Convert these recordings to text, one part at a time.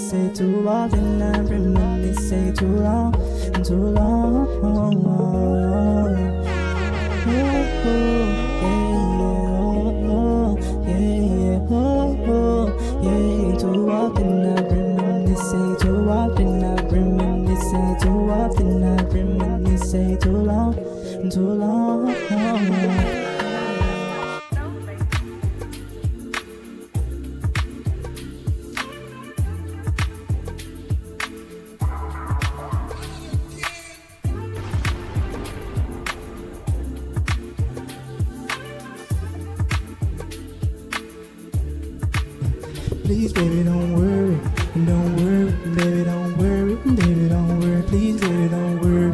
say too often, I reminisce, say too long, too long. Too often I reminisce, say too often I reminisce, say too often I reminisce, say too long, too long. Please, baby, don't worry, baby, don't worry, baby, don't worry, please, baby, don't worry,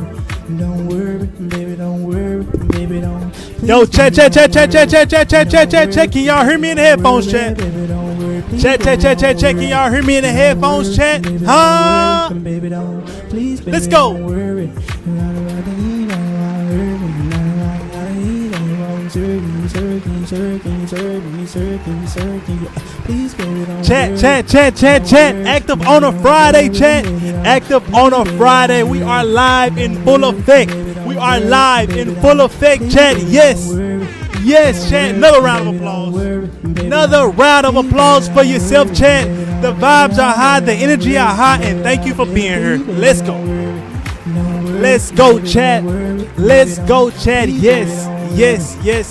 baby, don't worry, baby, don't. Yo, chat. Can y'all hear me in the headphones, chat? Chat. Can y'all hear me in the headphones, chat? Huh? Let's go. Chat. Active on a Friday, chat. Active on a Friday. We are live in full effect. We are live in full effect, chat. Yes, chat. Another round of applause. Another round of applause for yourself, chat. The vibes are high, the energy are high, and thank you for being here. Let's go. Let's go, chat. Let's go, chat. Yes, chat.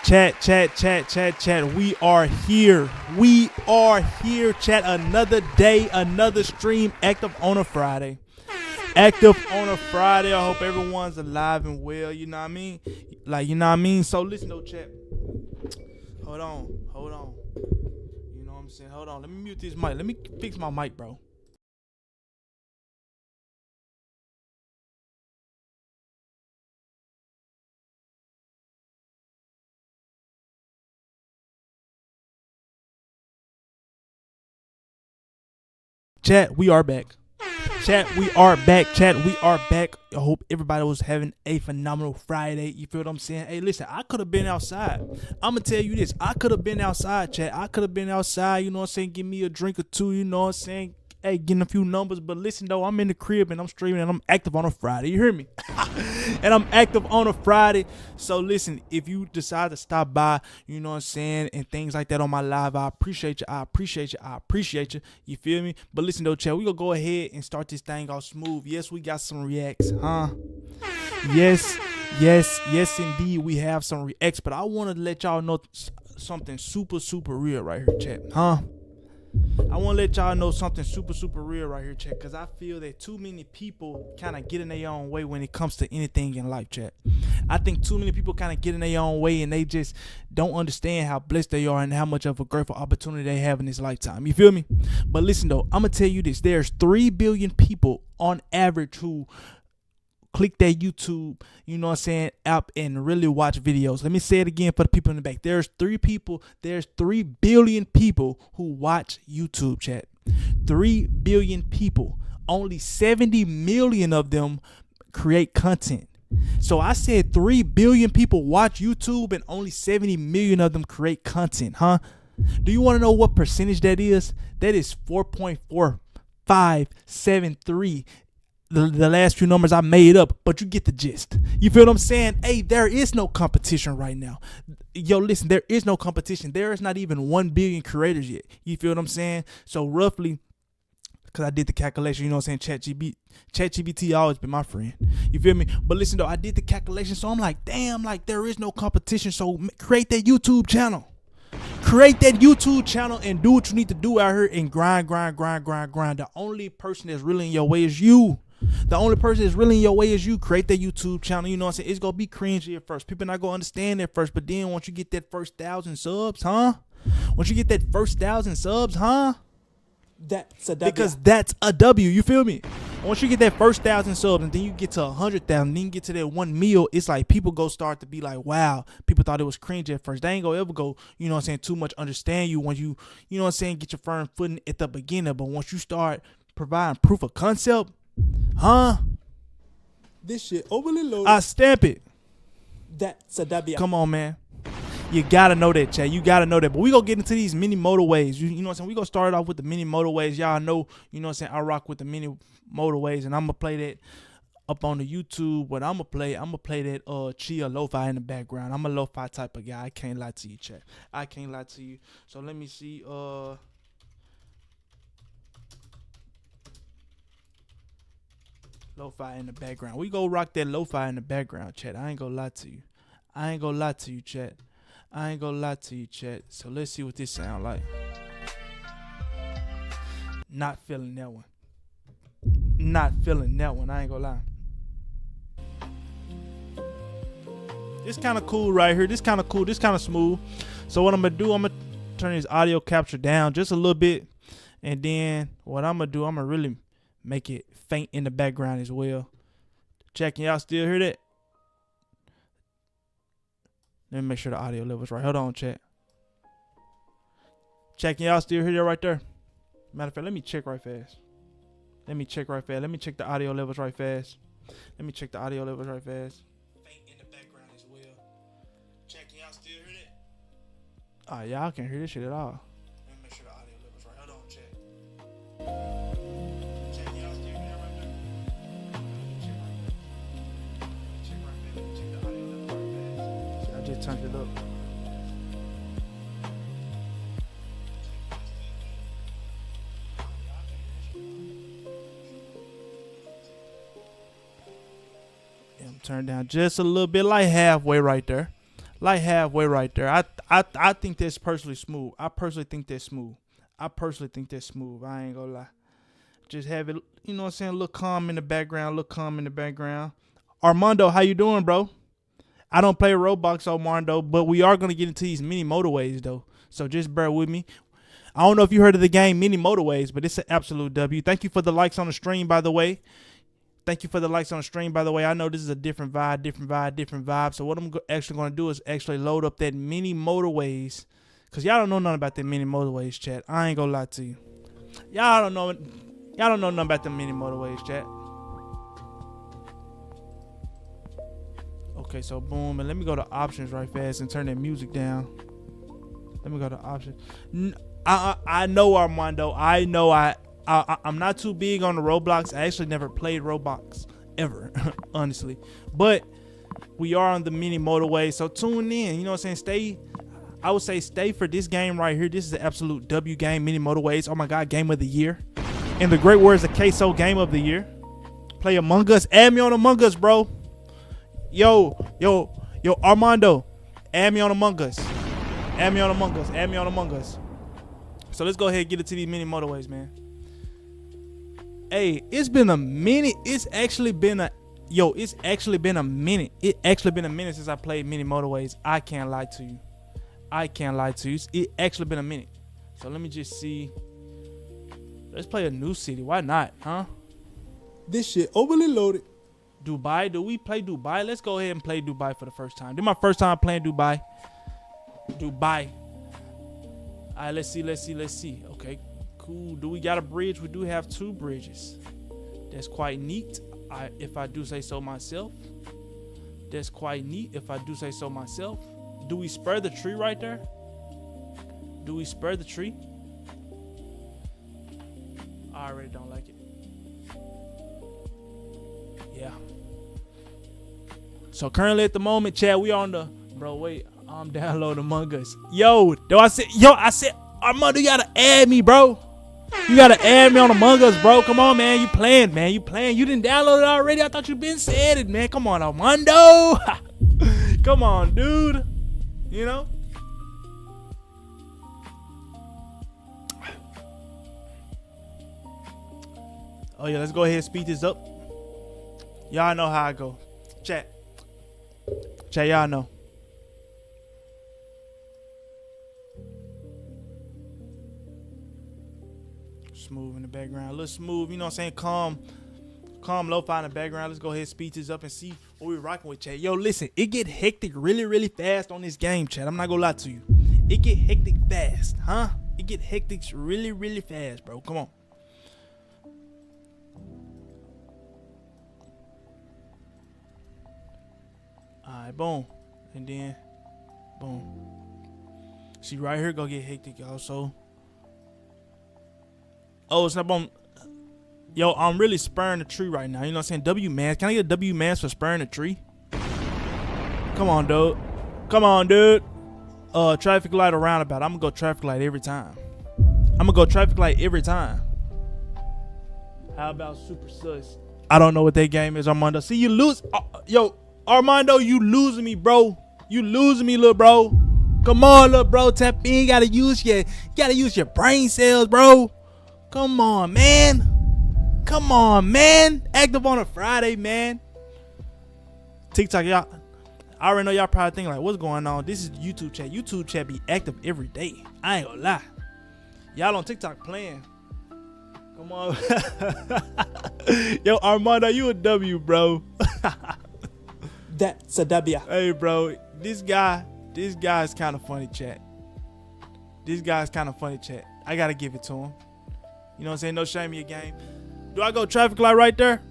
Chat. We are here, chat. Another day, another stream. Active on a Friday. I hope everyone's alive and well. You know what I mean? So listen though, chat. Hold on. You know what I'm saying? Hold on. Let me mute this mic. Let me fix my mic, bro. Chat, we are back. Chat, we are back. I hope everybody was having a phenomenal Friday. You feel what I'm saying? Hey, listen, I could have been outside. I'm going to tell you this. I could have been outside, chat. I could have been outside, you know what I'm saying? Give me a drink or two, you know what I'm saying? Hey, getting a few numbers. But listen, though, I'm in the crib and I'm streaming and I'm active on a Friday. You hear me? And I'm active on a Friday. So listen, if you decide to stop by, you know what I'm saying, and things like that on my live, I appreciate you. You feel me? But listen, though, chat, we gonna go ahead and start this thing off smooth. Yes, we got some reacts, huh? Yes, indeed, we have some reacts. But I want to let y'all know something super real right here, chat, huh? I want to let y'all know something super real right here, chat, because I feel that too many people kind of get in their own way when it comes to anything in life, chat. I think too many people kind of get in their own way and they just don't understand how blessed they are and how much of a grateful opportunity they have in this lifetime. You feel me? But listen, though, I'm going to tell you this. There's 3 billion people on average who click that YouTube, you know what I'm saying, app and really watch videos. Let me say it again for the people in the back. There's 3 billion people who watch YouTube, chat. 3 billion people. Only 70 million of them create content. So I said 3 billion people watch YouTube and only 70 million of them create content, huh? Do you want to know what percentage that is? That is 4.4573. The last few numbers I made up, but you get the gist. You feel what I'm saying? Hey, there is no competition right now. Yo, listen, there is no competition. There is not even 1 billion creators yet. You feel what I'm saying? So roughly, because I did the calculation, you know what I'm saying? ChatGPT always been my friend. You feel me? But listen, though, I did the calculation, so I'm like, damn, like there is no competition. So create that YouTube channel. Create that YouTube channel and do what you need to do out here and grind. The only person that's really in your way is you. The only person that's really in your way is you. Create that YouTube channel. You know what I'm saying? It's going to be cringy at first. People not going to understand at first. But then once you get that first 1,000 subs, huh? That's a W. Because that's a W. You feel me? Once you get that first 1,000 subs and then you get to 100,000, then you get to that 1 mil, it's like people go start to be like, wow, people thought it was cringe at first. They ain't gonna ever go, you know what I'm saying, too much understand you when you know what I'm saying, get your firm footing at the beginning. But once you start providing proof of concept, huh? This shit overly loaded. I stamp it. That's a W. Come on, man. You gotta know that, chat. You gotta know that. But we gonna get into these mini motorways. You know what I'm saying? We gonna start off with the mini motorways. Y'all know, you know what I'm saying? I rock with the mini motorways, and I'm gonna play that up on the YouTube. But I'm gonna play that chill lo-fi in the background. I'm a lo-fi type of guy. I can't lie to you, chat. I can't lie to you. So let me see. Lo-fi in the background. We go rock that lo-fi in the background, chat. I ain't gonna lie to you. I ain't gonna lie to you, chat. I ain't gonna lie to you, chat. So let's see what this sound like. Not feeling that one. Not feeling that one. I ain't gonna lie. This kind of cool right here. This kind of cool. This kind of smooth. So what I'm gonna do, I'm gonna turn this audio capture down just a little bit, and then what I'm gonna do, I'm gonna really make it faint in the background as well. Checking, y'all still hear that? Let me make sure the audio level's right. Hold on, chat. Checking, y'all still hear that right there? Matter of fact, let me check right fast. Let me check the audio levels right fast. Faint in the background as well. Checking, y'all still hear that? Oh, y'all can't hear this shit at all. Let me make sure the audio level's right. Hold on, chat. Checking, y'all still hear that right there? Let me check the audio level right fast. I just turned it up. Turn down just a little bit, like halfway right there. I think that's personally smooth. I personally think that's smooth. I ain't gonna lie. Just have it, you know what I'm saying, a little calm in the background. Armando, how you doing, bro? I don't play Roblox, Armando, but we are gonna get into these mini motorways though. So just bear with me. I don't know if you heard of the game Mini Motorways, but it's an absolute W. Thank you for the likes on the stream, by the way. I know this is a different vibe. So what I'm actually going to do is actually load up that Mini Motorways. Because y'all don't know nothing about that Mini Motorways, chat. I ain't going to lie to you. Y'all don't know nothing about the Mini Motorways, chat. Okay, so boom. And let me go to options right fast and turn that music down. Let me go to options. I know, Armando. I know I'm not too big on the Roblox. I actually never played Roblox ever, honestly. But we are on the mini motorway, so tune in. You know what I'm saying? I would say stay for this game right here. This is an absolute W game, mini motorways. Oh my God, game of the year. In the great words of Queso, game of the year. Play Among Us. Add me on Among Us, bro. Yo, Armando. Add me on Among Us. So let's go ahead and get into these mini motorways, man. Hey, it's been a minute. It's actually been a minute. It actually been a minute since I played mini motorways. I can't lie to you. It actually been a minute. So let me just see. Let's play a new city. Why not, huh? This shit overly loaded. Dubai. Do we play Dubai? Let's go ahead and play Dubai for the first time. This is my first time playing Dubai. All right, let's see. Okay. Cool. Do we got a bridge? We do have 2 bridges. That's quite neat, if I do say so myself. Do we spur the tree right there? I already don't like it. Yeah. So currently at the moment, chat, we on the I'm downloading Among Us. I said, Armando, you gotta add me, bro. You gotta add me on Among Us, bro. Come on, man. You playing. You didn't download it already. I thought you been said it, man. Come on, Armando. Come on, dude. You know? Oh, yeah. Let's go ahead and speed this up. Y'all know how I go. Chat, y'all know. Smooth in the background, a little smooth, you know what I'm saying, calm lo-fi in the background. Let's go ahead and speed this up and see what we're rocking with, chat. Yo, listen, it get hectic really fast on this game, chat. I'm not gonna lie to you. It get hectic fast, huh? It get hectic really fast, bro. Come on. All right, boom. And then boom. See, right here go get hectic, y'all. So, oh, it's up on. Yo, I'm really spurring the tree right now. You know what I'm saying? W man, can I get a W man for spurring the tree? Come on, dude. Come on, dude. Traffic light or roundabout. I'm gonna go traffic light every time. I'm gonna go traffic light every time. How about super sus? I don't know what that game is, Armando. See, you lose. Yo, Armando, you losing me, bro. You losing me, little bro. Come on, little bro. Tap in. You gotta use your brain cells, bro. Come on, man. Come on, man. Active on a Friday, man. TikTok, y'all. I already know y'all probably thinking like, what's going on? This is YouTube chat. YouTube chat be active every day. I ain't gonna lie. Y'all on TikTok playing. Come on. Yo, Armando, you a W, bro. That's a W. Hey, bro. This guy is kind of funny, chat. This guy's kind of funny, chat. I gotta give it to him. You know what I'm saying? No shame in your game. Do I go traffic light right there?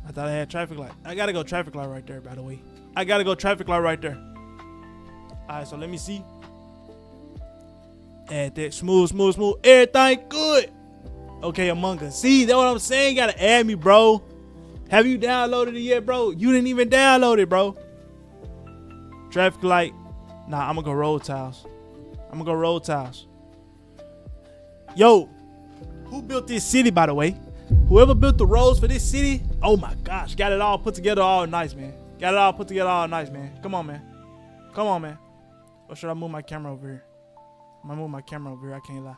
I thought I had traffic light. I gotta go traffic light right there, by the way. I gotta go traffic light right there. Alright, so let me see. Add that. Smooth. Everything good. Okay, Among Us. See, that's what I'm saying? You gotta add me, bro. Have you downloaded it yet, bro? You didn't even download it, bro. Traffic light. Nah, I'm gonna go road tiles. Yo, who built this city, by the way? Whoever built the roads for this city, oh my gosh, got it all put together all nice, man. Come on, man. Or should I move my camera over here? I'm gonna move my camera over here, I can't lie.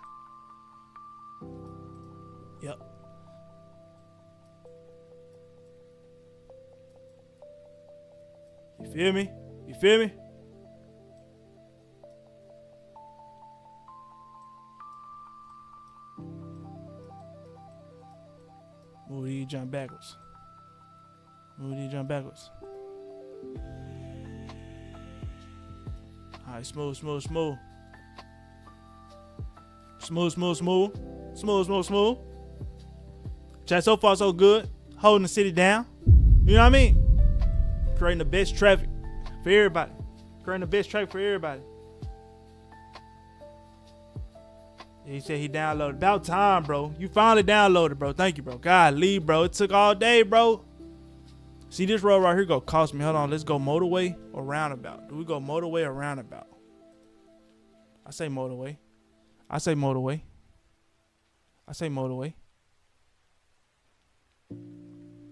Yep. You feel me? Move these jump backwards. Alright, smooth. Chat, so far so good. Holding the city down. You know what I mean? Creating the best traffic for everybody. He said he downloaded. About time, bro. You finally downloaded, bro. Thank you, bro. Golly, bro. It took all day, bro. See, this road right here gonna cost me. Hold on. Let's go motorway or roundabout. Do we go motorway or roundabout? I say motorway.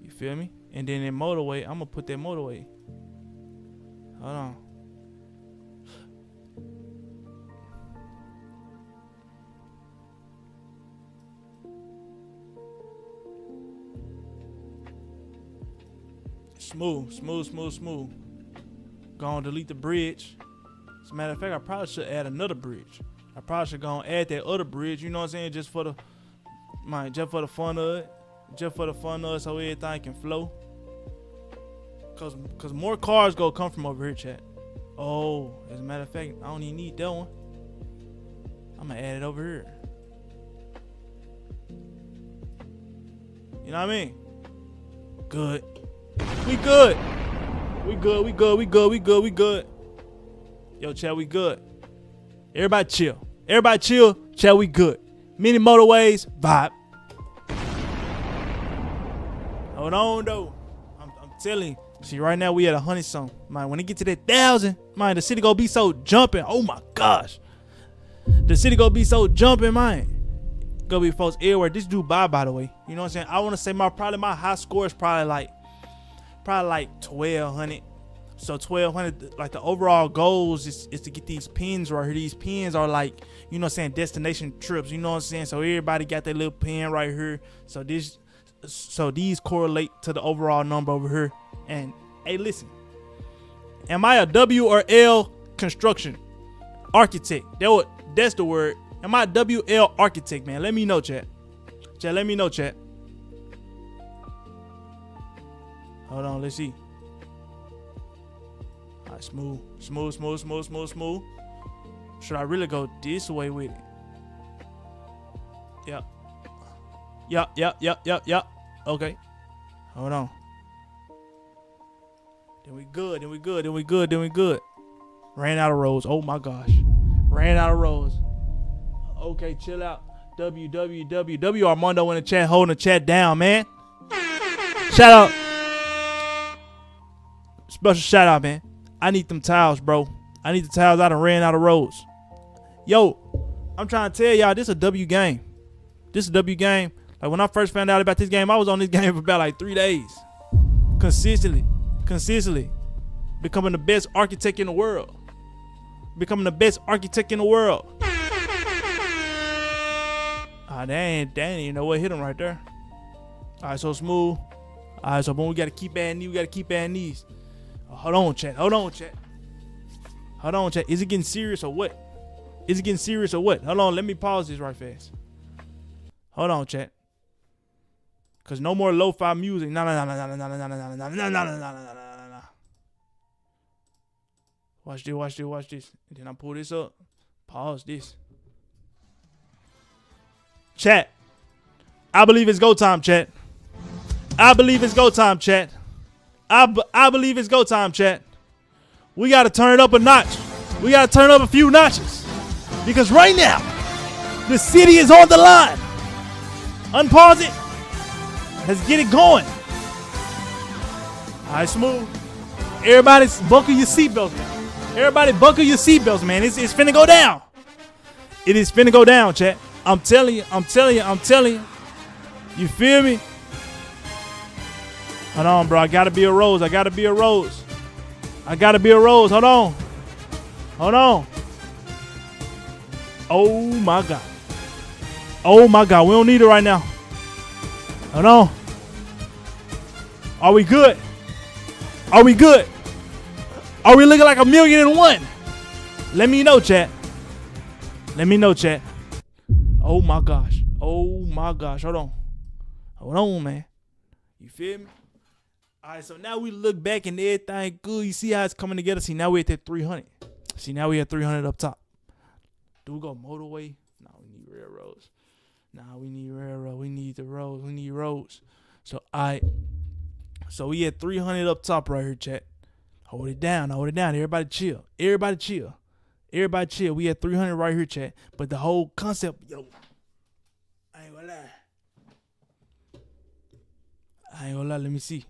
You feel me? And then in motorway, I'm gonna put that motorway. Hold on. Smooth. Go on, delete the bridge. As a matter of fact, I probably should add another bridge. I probably should go and add that other bridge, you know what I'm saying? Just for the fun of it. So everything can flow. Cause more cars go come from over here, chat. Oh, as a matter of fact, I don't even need that one. I'm gonna add it over here. You know what I mean? Good. We good. Yo, chat, we good. Everybody chill. Chat, we good. Many motorways, vibe. Hold on, though. I'm telling you. See, right now we at 100 something. Man, when it get to that 1,000, man, the city gonna be so jumping. Oh my gosh. The city gonna be so jumping, man. Gonna be folks everywhere. This Dubai, by the way. You know what I'm saying? I wanna say my high score is probably like 1,200. So 1,200, like the overall goals is to get these pins right here. These pins are like, you know what I'm saying, destination trips. You know what I'm saying? So everybody got their little pin right here. So these correlate to the overall number over here. And hey, listen, am I a W or L construction architect? That's the word. Am I a WL architect, man? Let me know, chat. Let me know, chat. Hold on, let's see. All right, smooth. Should I really go this way with it? Yep. Okay. Hold on. Then we good. Ran out of roads. Oh my gosh. Ran out of roads. Okay, chill out. W Armando in the chat, holding the chat down, man. Shout out. Special shout out, man. I need them tiles, bro. I need the tiles. I done ran out of roads. Yo, I'm trying to tell y'all, this is a W game. This is a W game. Like when I first found out about this game, I was on this game for about like 3 days. Consistently. Becoming the best architect in the world. Ah, that ain't even know what hit him right there. All right, so smooth. All right, so boom, we got to keep adding these. Oh, hold on, chat. Is it getting serious or what? Hold on, let me pause this right fast. Hold on, chat. Cause no more lo-fi music. No. Watch this. And then I pull this up. Pause this. Chat. I believe it's go time, chat. I believe it's go time, chat. We gotta turn it up a notch. We gotta turn up a few notches. Because right now, the city is on the line. Unpause it. Let's get it going. All right, smooth. Everybody buckle your seatbelts, man. It's finna go down. It is finna go down, chat. I'm telling you. You feel me? Hold on, bro. I gotta be a rose. Hold on. Oh my God. We don't need it right now. Hold on. Are we good? Are we looking like 1,000,001? Let me know, chat. Oh my gosh. Hold on, man. You feel me? All right, so now we look back and everything good. You see how it's coming together? See, now we're at that 300. See, now we at 300 up top. Do we go motorway? No, we need railroads. We need railroad. We need the roads. We need roads. So, so we at 300 up top right here, chat. Hold it down. Everybody chill. We at 300 right here, chat. But the whole concept, yo, I ain't gonna lie. Let me see.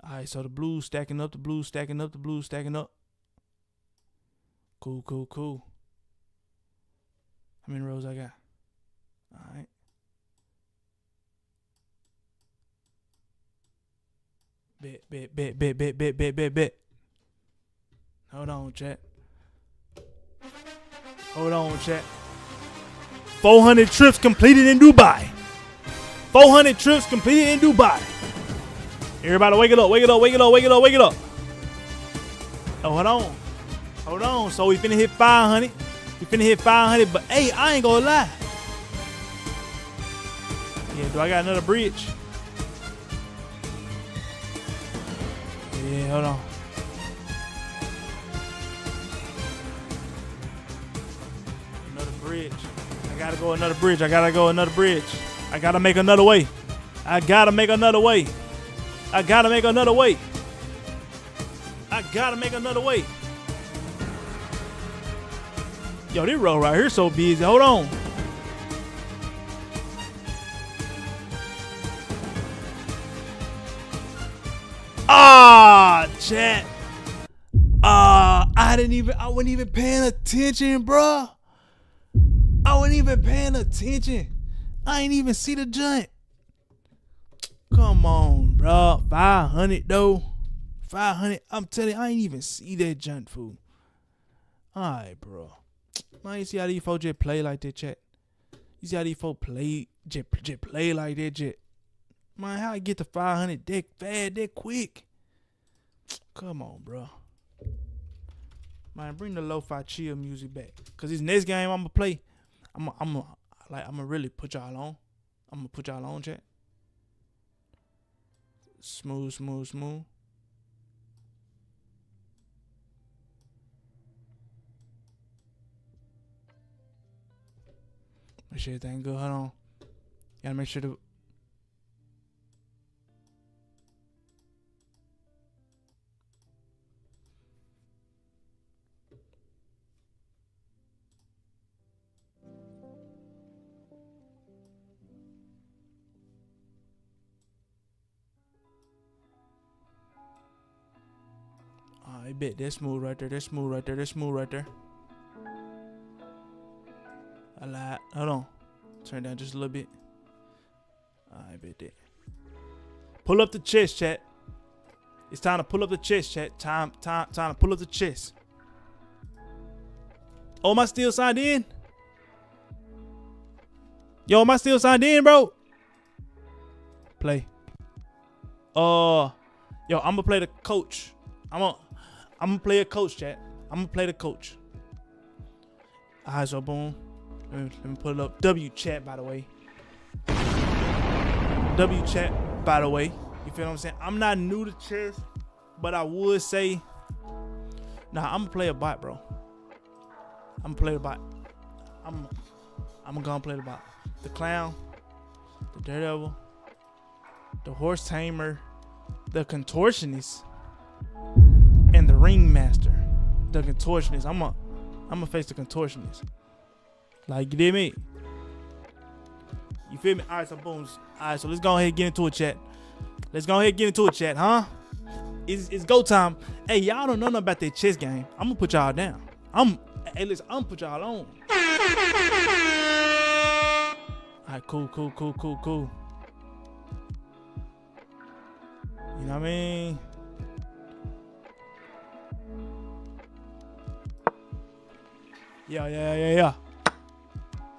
All right, so the blues stacking up. Cool. How many rows I got? All right. Bet. Hold on, chat. 400 trips completed in Dubai. Everybody wake it up. Oh, hold on. So we finna hit 500. But hey, I ain't gonna lie. Yeah, do I got another bridge? Yeah, hold on. Another bridge. I gotta go another bridge. I gotta make another way. Yo, this road right here so busy. Hold on. Chat. I wasn't even paying attention, bro. I ain't even see the joint. Come on, bro. 500 though. 500. I'm telling you, I ain't even see that joint, fool. Alright, bro. Man, you see how these folks just play like that, chat? You see how these folks play like that, jet? Man, how I get to 500 that fast, that quick? Come on, bro. Man, bring the lo-fi chill music back. Cause this next game I'm gonna play, I'm gonna really put y'all on. I'm gonna put y'all on, chat. Smooth. Make sure everything good. Hold on. Gotta make sure I bet that's smooth right there. That's smooth right there. That's smooth right there. I lied. Hold on. Turn down just a little bit. I bet that. Pull up the chest, chat. It's time to pull up the chest, chat. Time to pull up the chest. Oh, am I still signed in? Yo, am I still signed in, bro? Play. Yo, I'm gonna play the coach. I'm gonna play a coach, chat. I'm gonna play the coach. Alright, so boom. Let me put it up. W chat, by the way. W chat, by the way. You feel what I'm saying? I'm not new to chess, but I would say, nah, I'm gonna play a bot, bro. I'm gonna play the bot. I'm gonna play the bot. The clown, the daredevil, the horse tamer, the contortionist, and the ringmaster. The contortionist. I'm gonna face the contortionist. Like, you did me. You feel me? All right, so boom. All right, so let's go ahead and get into it, chat. Let's go ahead and get into it, chat, huh? It's go time. Hey, y'all don't know nothing about that chess game. I'm gonna put y'all down. Hey, listen, I'm gonna put y'all on. All right, cool. You know what I mean?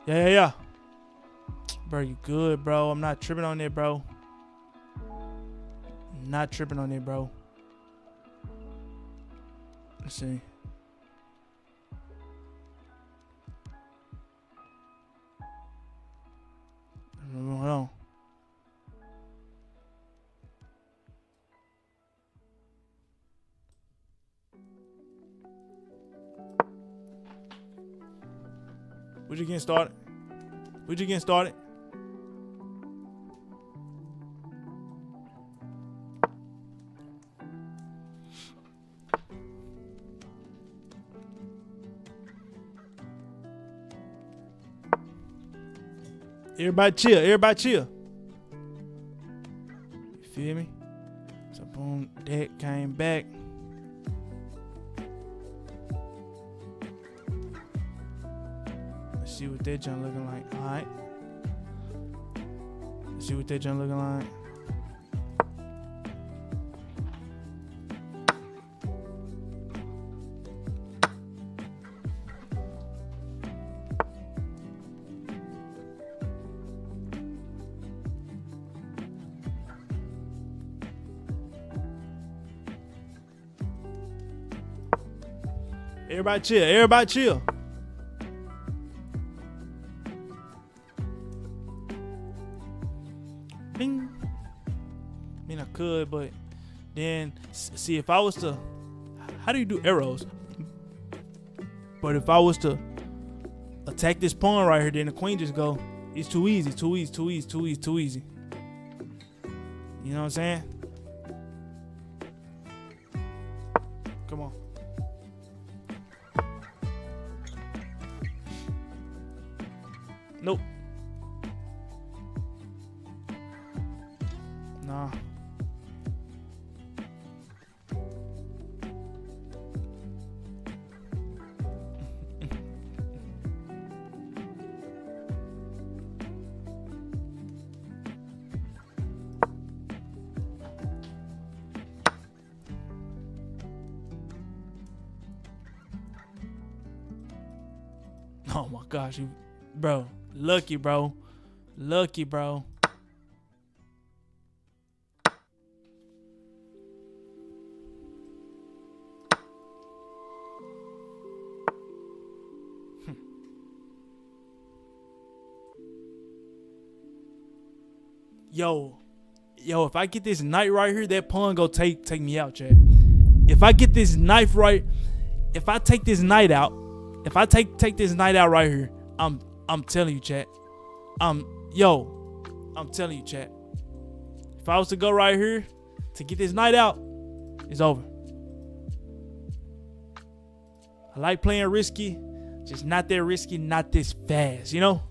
Yeah. Bro, you good, bro. I'm not tripping on it, bro. Not tripping on it, bro. Let's see. Hold on. We just getting started. Everybody chill. You feel me? So boom, that came back. Let's see what that junk looking like. Alright. Let's see what that junk looking like. Everybody chill. Bing. I mean, I could, but then see if I was to, how do you do arrows? But if I was to attack this pawn right here, then the queen just go. It's too easy. You know what I'm saying? Come on. Nope. Nah. Oh my gosh, bro. Lucky, bro. Yo, if I get this knight right here, that pawn go take me out, chat. If I get this knife right, if I take this knight out, if I take this knight out right here, I'm telling you, chat. I'm telling you, chat. If I was to go right here to get this knight out, it's over. I like playing risky, just not that risky, not this fast, you know?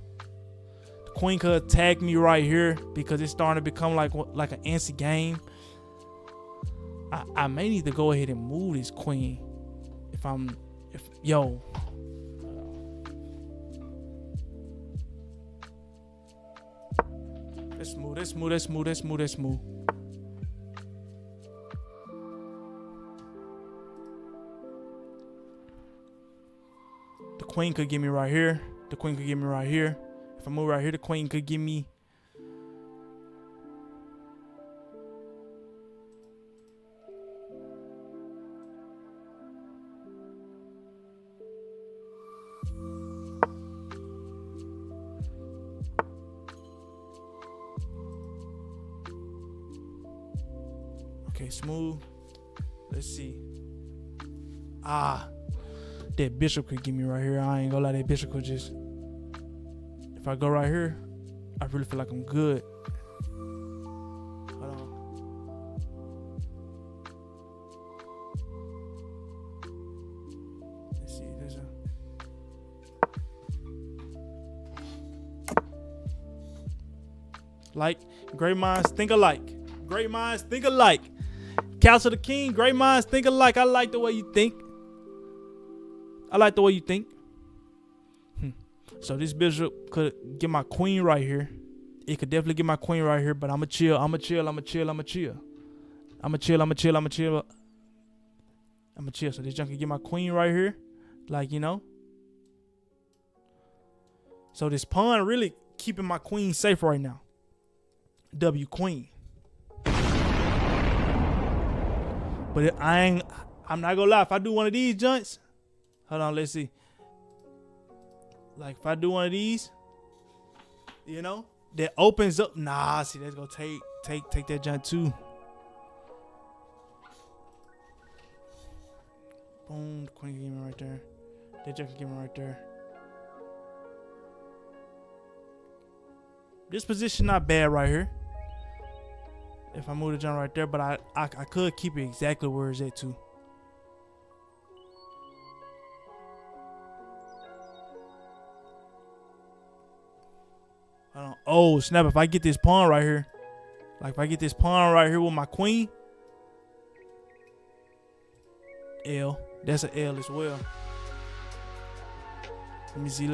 The queen could attack me right here because it's starting to become like an antsy game. I may need to go ahead and move this queen. Yo. Let's move. The queen could get me right here. The queen could get me right here. If I move right here, the queen could get me. Okay, smooth. Let's see. That bishop could get me right here. I ain't gonna lie, that bishop could just. If I go right here, I really feel like I'm good. Hold on. Let's see. There's a. Like, great minds think alike. Great minds think alike. Council the King, great minds think alike. I like the way you think. So this bishop could get my queen right here. It could definitely get my queen right here, but I'ma chill. So this junk can get my queen right here. Like, you know. So this pawn really keeping my queen safe right now. W queen. But I'm not gonna lie. If I do one of these joints, hold on, let's see. Like if I do one of these, you know, that opens up. Nah, see, that's gonna take that joint too. Boom, the queen can get me right there. That joint can get me right there. This position not bad right here. If I move the joint right there, but I could keep it exactly where it's at too. Oh snap! If I get this pawn right here, like if I get this pawn right here with my queen, L. That's an L as well. Let me see.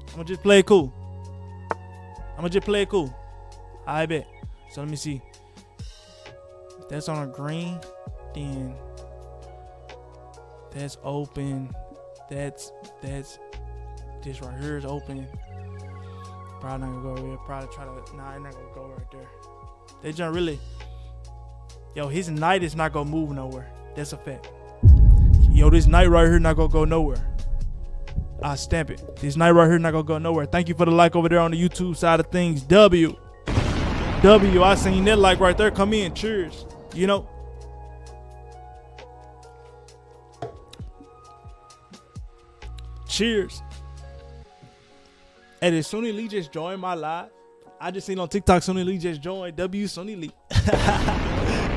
I'm gonna just play it cool. I bet. So let me see. If that's on a green, then that's open. That's this right here is open. Probably not gonna go over here. Probably try to. Nah, I'm not gonna go right there. That jump really. Yo, his knight is not gonna move nowhere. That's a fact. Yo, this knight right here not gonna go nowhere. I stamp it. This knight right here not gonna go nowhere. Thank you for the like over there on the YouTube side of things. W. I seen that like right there. Come in. Cheers. You know. Cheers. And as Sonny Lee just joined my live. I just seen on TikTok Sonny Lee just joined. W Sonny Lee.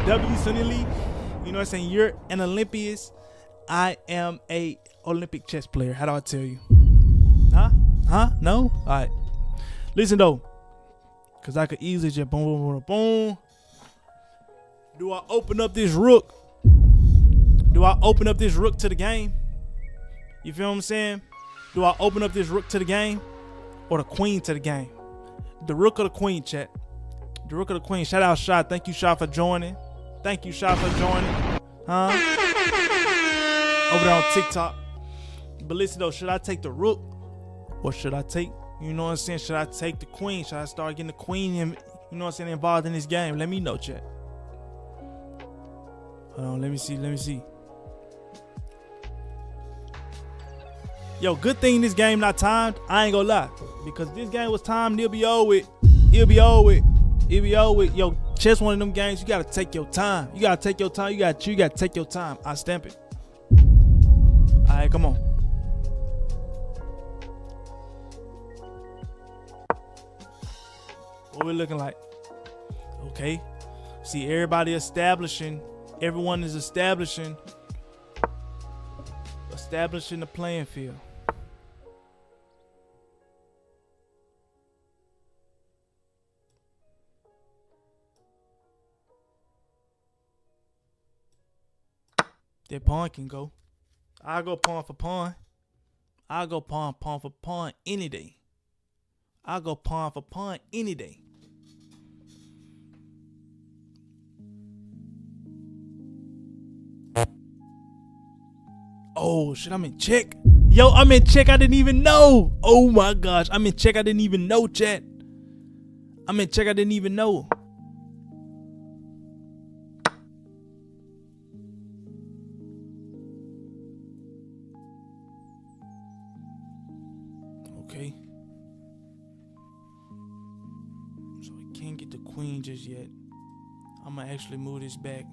W Sonny Lee. You know what I'm saying? You're an Olympian. I am a Olympic chess player. How do I tell you? Huh? No? All right. Listen though. Because I could easily just boom, boom, boom, boom. Do I open up this rook? Do I open up this rook to the game? You feel what I'm saying? Do I open up this rook to the game? Or the queen to the game? The rook or the queen, chat? The rook or the queen? Shout out Shot. Thank you, Shot, for joining. Over there on TikTok. But listen though, should I take the rook? Or should I take, you know what I'm saying? Should I take the queen? Should I start getting the queen in, you know what I'm saying, involved in this game? Let me know, chat. Hold on, let me see. Yo, good thing this game not timed. I ain't gonna lie. Because if this game was timed, it'll be over with. Yo, chess one of them games, you gotta take your time. You gotta take your time. I stamp it. Alright, come on. What we looking like? Okay. See, everybody establishing. Everyone is establishing Establishing the playing field. That pawn can go. I'll go pawn for pawn. I'll go pawn for pawn any day. I'll go pawn for pawn any day. Oh shit, I'm in check. Yo, I'm in check. I didn't even know. Oh my gosh, I'm in check. I didn't even know, chat. I'm in check. I didn't even know. Okay. So I can't get the queen just yet. I'm gonna actually move this back.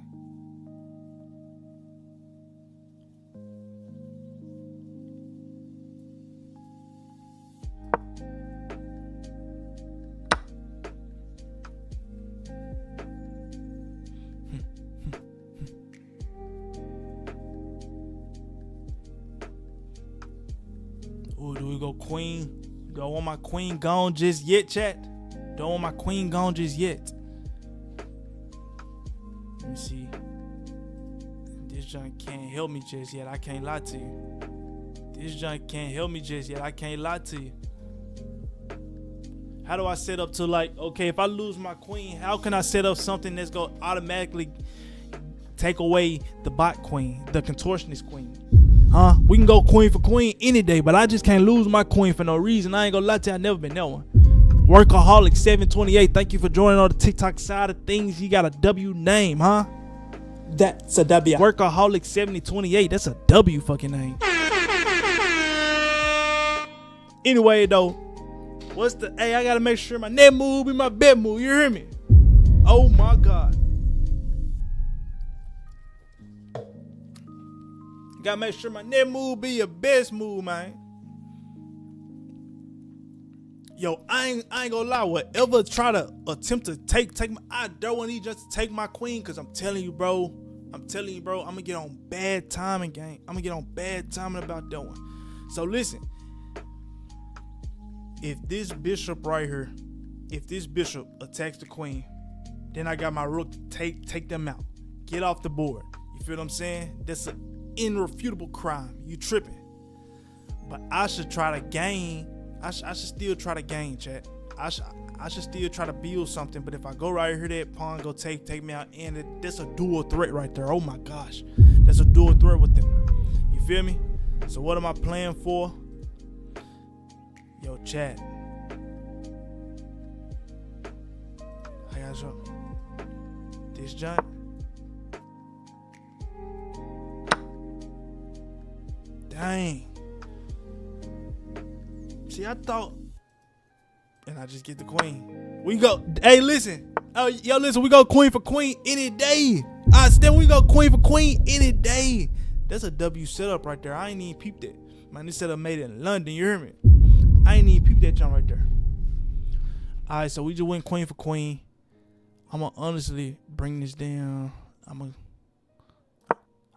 Ooh, do we go queen? Don't want my queen gone just yet, chat. Don't want my queen gone just yet. Let me see. This junk can't help me just yet. I can't lie to you. This junk can't help me just yet. I can't lie to you. How do I set up to, like, okay, if I lose my queen, how can I set up something that's gonna automatically take away the bot queen, the contortionist queen? Huh? We can go queen for queen any day, but I just can't lose my queen for no reason. I ain't gonna lie to you, I never been that one. Workaholic 728, thank you for joining on the TikTok side of things. You got a W name, huh? That's a W. Workaholic 7028, that's a W fucking name. Anyway though, what's the, hey, I gotta make sure my net move be my bet move, you hear me? Oh my God. Gotta make sure my net move be your best move, man. Yo, I ain't gonna lie. Whatever try to attempt to take my, I don't want you just to take my queen, cause I'm telling you, bro. I'm gonna get on bad timing, gang. I'm gonna get on bad timing about that one. So listen, if this bishop right here, if this bishop attacks the queen, then I got my rook to take them out, get off the board. You feel what I'm saying? That's an irrefutable crime. You tripping? But I should try to gain. I should still try to gain, chat. I should still try to build something. But if I go right here, that pawn go take me out, and that's a dual threat right there. Oh my gosh, that's a dual threat with them. You feel me? So what am I playing for? Yo, chat. I gotta show this junk. Dang. See, I thought, and I just get the queen. We go, hey, listen. Oh, yo, listen, we go queen for queen any day. I stand, we go queen for queen any day. That's a W setup right there. I ain't even peeped that. Man, this setup made in London, you hear me? I ain't even peeped that jump right there. All right, so we just went queen for queen. I'm gonna honestly bring this down. I'm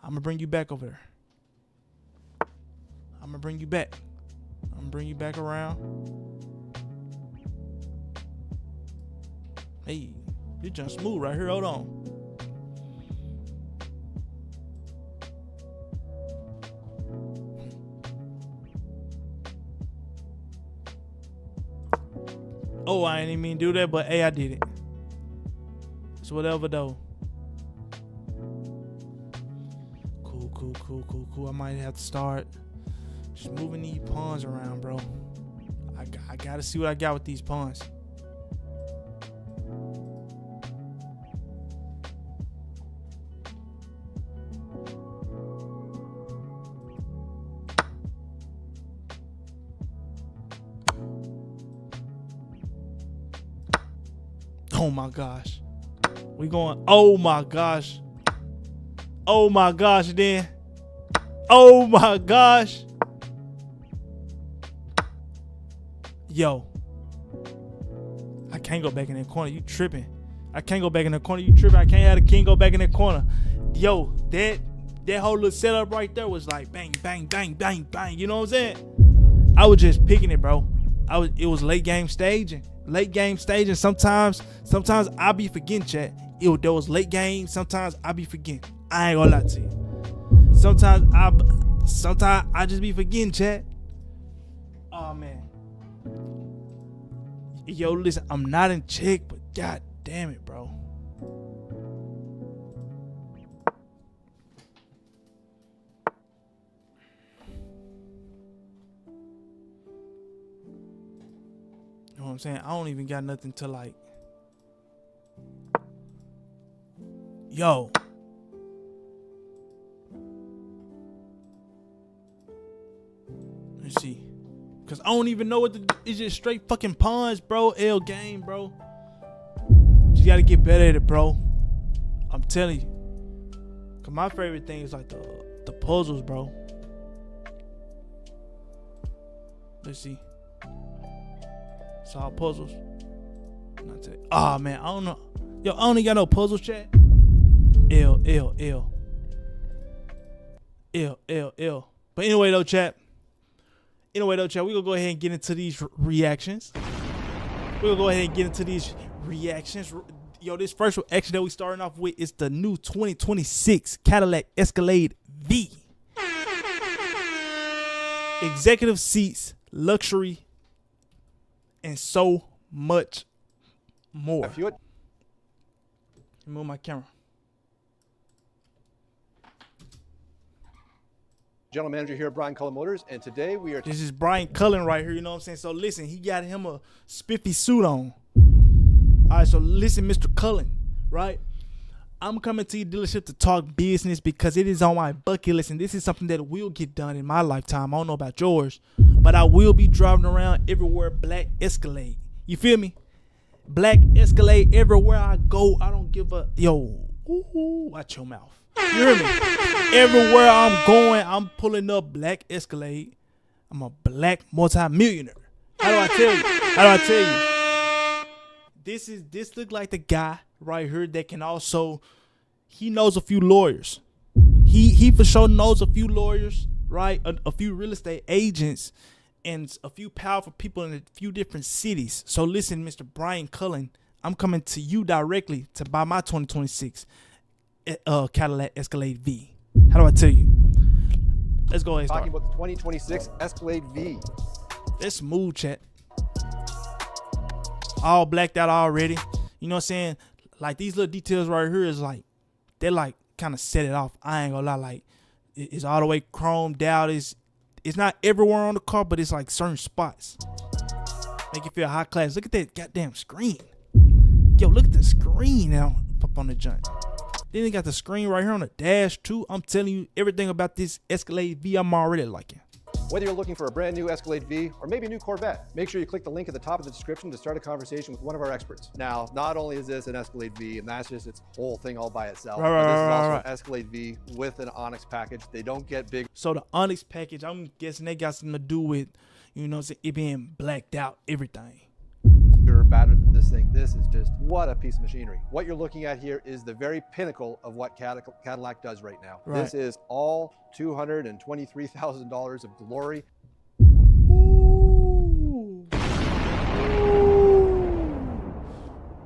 gonna bring you back over there. I'm gonna bring you back. I'm gonna bring you back around. Hey, you just smooth right here. Hold on. Oh, I didn't mean to do that, but hey, I did it. So whatever though. Cool. I might have to start just moving these pawns around, bro. I gotta see what I got with these pawns. Oh my gosh. We going, oh my gosh. Oh my gosh, then. Oh my gosh. Yo. I can't go back in that corner. You tripping. I can't go back in that corner. You tripping. I can't have the king go back in that corner. Yo, that that whole little setup right there was like bang, bang, bang, bang, bang. You know what I'm saying? I was just picking it, bro. It was late game staging. Sometimes I be forgetting, chat. There was late game. Sometimes I be forgetting. I ain't gonna lie to you. Sometimes I just be forgetting, chat. Oh man. Yo, listen, I'm not in check, but god damn it, bro. You know what I'm saying? I don't even got nothing to like. Yo. Let's see. Cause I don't even know it's just straight fucking pawns, bro. L game, bro. You gotta get better at it, bro. I'm telling you. Cause my favorite thing is like the puzzles, bro. Let's see. Solve puzzles. Ah man, I don't know. Yo, I don't even got no puzzles, chat. L. But anyway though, chat. We gonna go ahead and get into these reactions. Yo, this first reaction that we starting off with is the new 2026 Cadillac Escalade V. Executive seats, luxury, and so much more. Move my camera. General Manager here at Brian Cullen Motors, and today we are... This is Brian Cullen right here, you know what I'm saying? So listen, he got him a spiffy suit on. All right, so listen, Mr. Cullen, right? I'm coming to your dealership to talk business because it is on my bucket list, and this is something that will get done in my lifetime. I don't know about yours, but I will be driving around everywhere black Escalade. You feel me? Black Escalade everywhere I go. I don't give a... Yo, ooh, watch your mouth. You hear me? Everywhere I'm going, I'm pulling up black Escalade. I'm a black multi-millionaire. How do I tell you? This look like the guy right here that can also, he knows a few lawyers. He for sure knows a few lawyers, right? A few real estate agents and a few powerful people in a few different cities. So listen, Mr. Brian Cullen, I'm coming to you directly to buy my 2026 Cadillac Escalade V. How do I tell you? Let's go ahead and start. Talking about the 2026 Escalade V. It's smooth, chat. All blacked out already. You know what I'm saying? Like these little details right here is like, they like kind of set it off. I ain't gonna lie, like it's all the way chromed out. It's not everywhere on the car, but it's like certain spots. Make you feel high class. Look at that goddamn screen. Yo, look at the screen now up on the joint. Then they got the screen right here on the dash too. I'm telling you everything about this Escalade V I'm already liking. Whether you're looking for a brand new Escalade V or maybe a new Corvette, make sure you click the link at the top of the description to start a conversation with one of our experts. Now, not only is this an Escalade V, and that's just its whole thing all by itself, but this is also an Escalade V with an Onyx package. They don't get big. So the Onyx package, I'm guessing they got something to do with, you know, it being blacked out, everything. Better than this thing. This is just what a piece of machinery. What you're looking at here is the very pinnacle of what Cadillac does right now. Right. This is all $223,000 of glory. Ooh.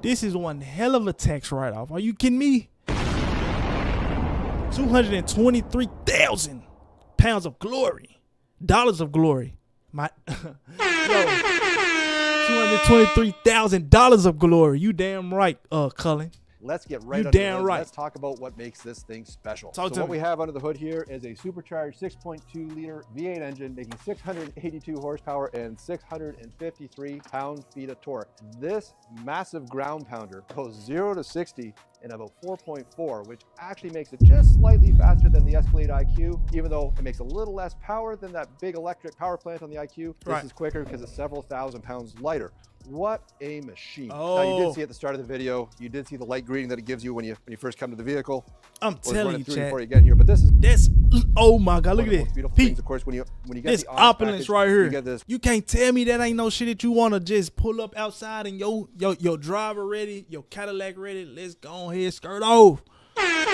This is one hell of a tax write-off. Are you kidding me? 223,000 pounds of glory, dollars of glory. My yo. $223,000 of glory. You damn right, Cullen. Let's get right you under damn the hood. right. Let's talk about what makes this thing special. Talk so to what me. We have under the hood here is a supercharged 6.2 liter V8 engine making 682 horsepower and 653 pound-feet of torque. This massive ground pounder goes 0 to 60 in about 4.4, which actually makes it just slightly faster than the Escalade IQ, even though it makes a little less power than that big electric power plant on the IQ. This is quicker because it's several thousand pounds lighter. What a machine. Oh. Now, you did see at the start of the video, you did see the light greeting that it gives you when you first come to the vehicle. I'm telling you, Chad. Before you get here, but this, oh my God, look at this. Beautiful things, of course, when you get this the opulence package, right here. you get this. You can't tell me that ain't no shit that you want to just pull up outside and your driver ready, your Cadillac ready. Let's go ahead, skirt off.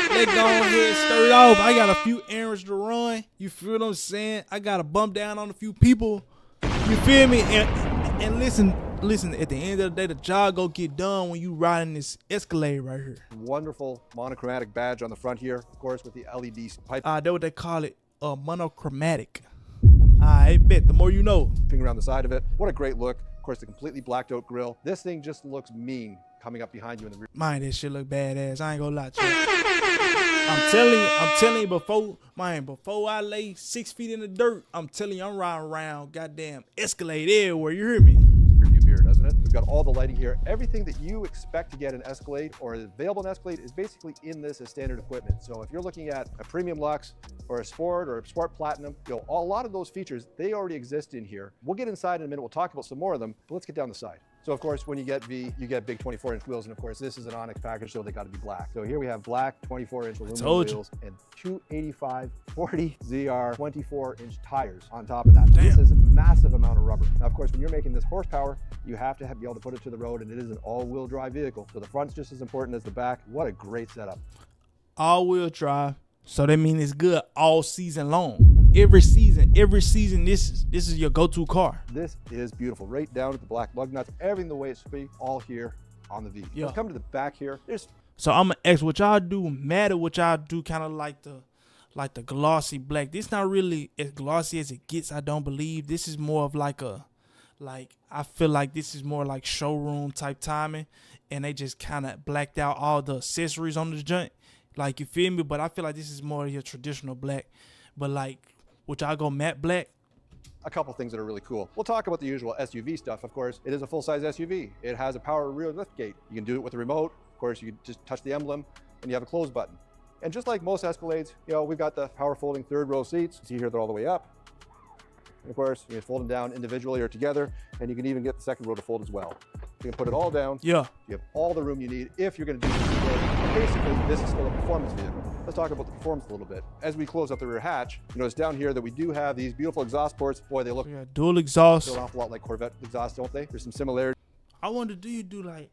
let's go ahead, start off. I got a few errands to run. You feel what I'm saying? I got to bump down on a few people. You feel me? And listen, at the end of the day, the job go get done when you riding this Escalade right here. Wonderful monochromatic badge on the front here, of course, with the LED pipe. That's what they call it, monochromatic. I bet, the more you know. Around the side of it. What a great look. Of course, the completely blacked out grille. This thing just looks mean coming up behind you in the rear. Man, this shit look badass. I ain't gonna lie to you. I'm telling you before I lay 6 feet in the dirt, I'm telling you, I'm riding around goddamn Escalade everywhere. You hear me? Rearview mirror, doesn't it? We've got all the lighting here. Everything that you expect to get in Escalade or is available in Escalade is basically in this as standard equipment. So if you're looking at a Premium Luxe or a Sport or a Sport Platinum, you know, a lot of those features, they already exist in here. We'll get inside in a minute. We'll talk about some more of them, but let's get down the side. So of course, when you get V, you get big 24-inch wheels, and of course, this is an Onyx package, so they got to be black. So here we have black 24-inch aluminum wheels and 285 40 ZR 24-inch tires on top of that. This is a massive amount of rubber. Now, of course, when you're making this horsepower, you have to be able to put it to the road, and it is an all-wheel drive vehicle. So the front's just as important as the back. What a great setup. All-wheel drive. So that means it's good all season long. Every season, this is your go-to car. This is beautiful, right down to the black lug nuts, everything the way it should be, all here on the V. Yeah. Let's come to the back here. So I'm gonna ask what y'all do, matter what y'all do, kind of like the glossy black. This not really as glossy as it gets, I don't believe. This is more of like I feel like this is more like showroom type timing, and they just kind of blacked out all the accessories on the joint. Like, you feel me? But I feel like this is more your traditional black. But like, would y'all go matte black? A couple things that are really cool. We'll talk about the usual SUV stuff. Of course, it is a full-size SUV. It has a power rear lift gate. You can do it with a remote. Of course, you can just touch the emblem and you have a close button. And just like most Escalades, you know, we've got the power folding third row seats. See here, they're all the way up. And of course, you can fold them down individually or together, and you can even get the second row to fold as well. You can put it all down. Yeah. You have all the room you need if you're going to do this. Basically, this is still a performance vehicle. Let's talk about the performance a little bit. As we close up the rear hatch, you notice down here that we do have these beautiful exhaust ports. Boy, they look dual exhaust. an awful lot like Corvette exhaust, don't they? There's some similarities. I wonder, do you do like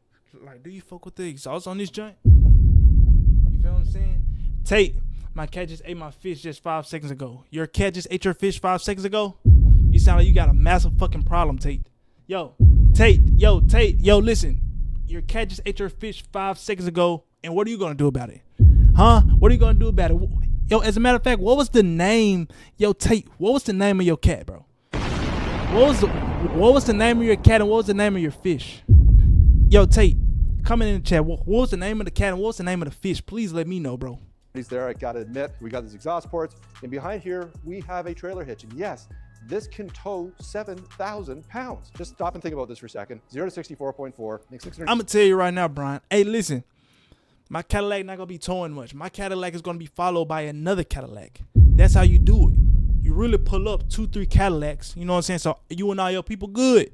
do you fuck with the exhaust on this joint? You feel what I'm saying? Tate, my cat just ate my fish just 5 seconds ago. Your cat just ate your fish 5 seconds ago? You sound like you got a massive fucking problem, Tate. Yo, Tate, listen. Your cat just ate your fish 5 seconds ago, and what are you gonna do about it? Huh? What are you gonna do about it? Yo, as a matter of fact, what was the name? Yo, Tate, what was the name of your cat, bro? What was the name of your cat and what was the name of your fish? Yo, Tate, comment in the chat. What was the name of the cat and what was the name of the fish? Please let me know, bro. There, I gotta admit, we got these exhaust ports, and behind here we have a trailer hitch, and yes, this can tow 7,000 pounds. Just stop and think about this for a second. 0 to 64.4 makes 600. I'm gonna tell you right now, Brian. Hey, listen, my Cadillac not gonna be towing much. My Cadillac is gonna be followed by another Cadillac. That's how you do it. You really pull up 2-3 Cadillacs. You know what I'm saying? So you and all your people good.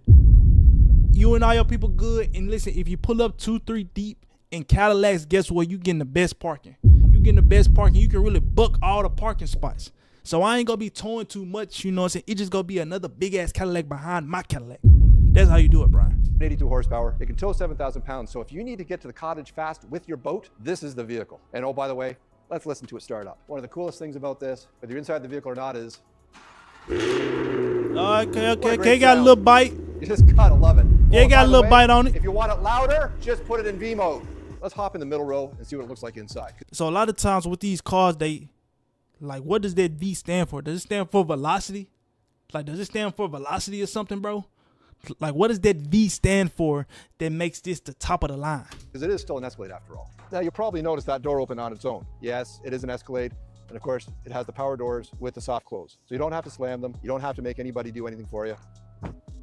And listen, if you pull up 2-3 deep in Cadillacs, guess what? You getting the best parking. You can really book all the parking spots. So I ain't gonna be towing too much, you know what I'm saying? It just gonna be another big ass Cadillac behind my Cadillac. That's how you do it, Brian. 82 horsepower. It can tow 7,000 pounds. So if you need to get to the cottage fast with your boat, this is the vehicle. And oh, by the way, let's listen to it start up. One of the coolest things about this, whether you're inside the vehicle or not, is... Okay. Got a little bite. You just gotta love it. Yeah, got a little bite on it. If you want it louder, just put it in V mode. Let's hop in the middle row and see what it looks like inside. So a lot of times with these cars, like, what does that V stand for? Does it stand for velocity? Like, does it stand for velocity or something, bro? Like, what does that V stand for that makes this the top of the line? Because it is still an Escalade after all. Now, you'll probably notice that door open on its own. Yes, it is an Escalade. And of course, it has the power doors with the soft close. So you don't have to slam them. You don't have to make anybody do anything for you.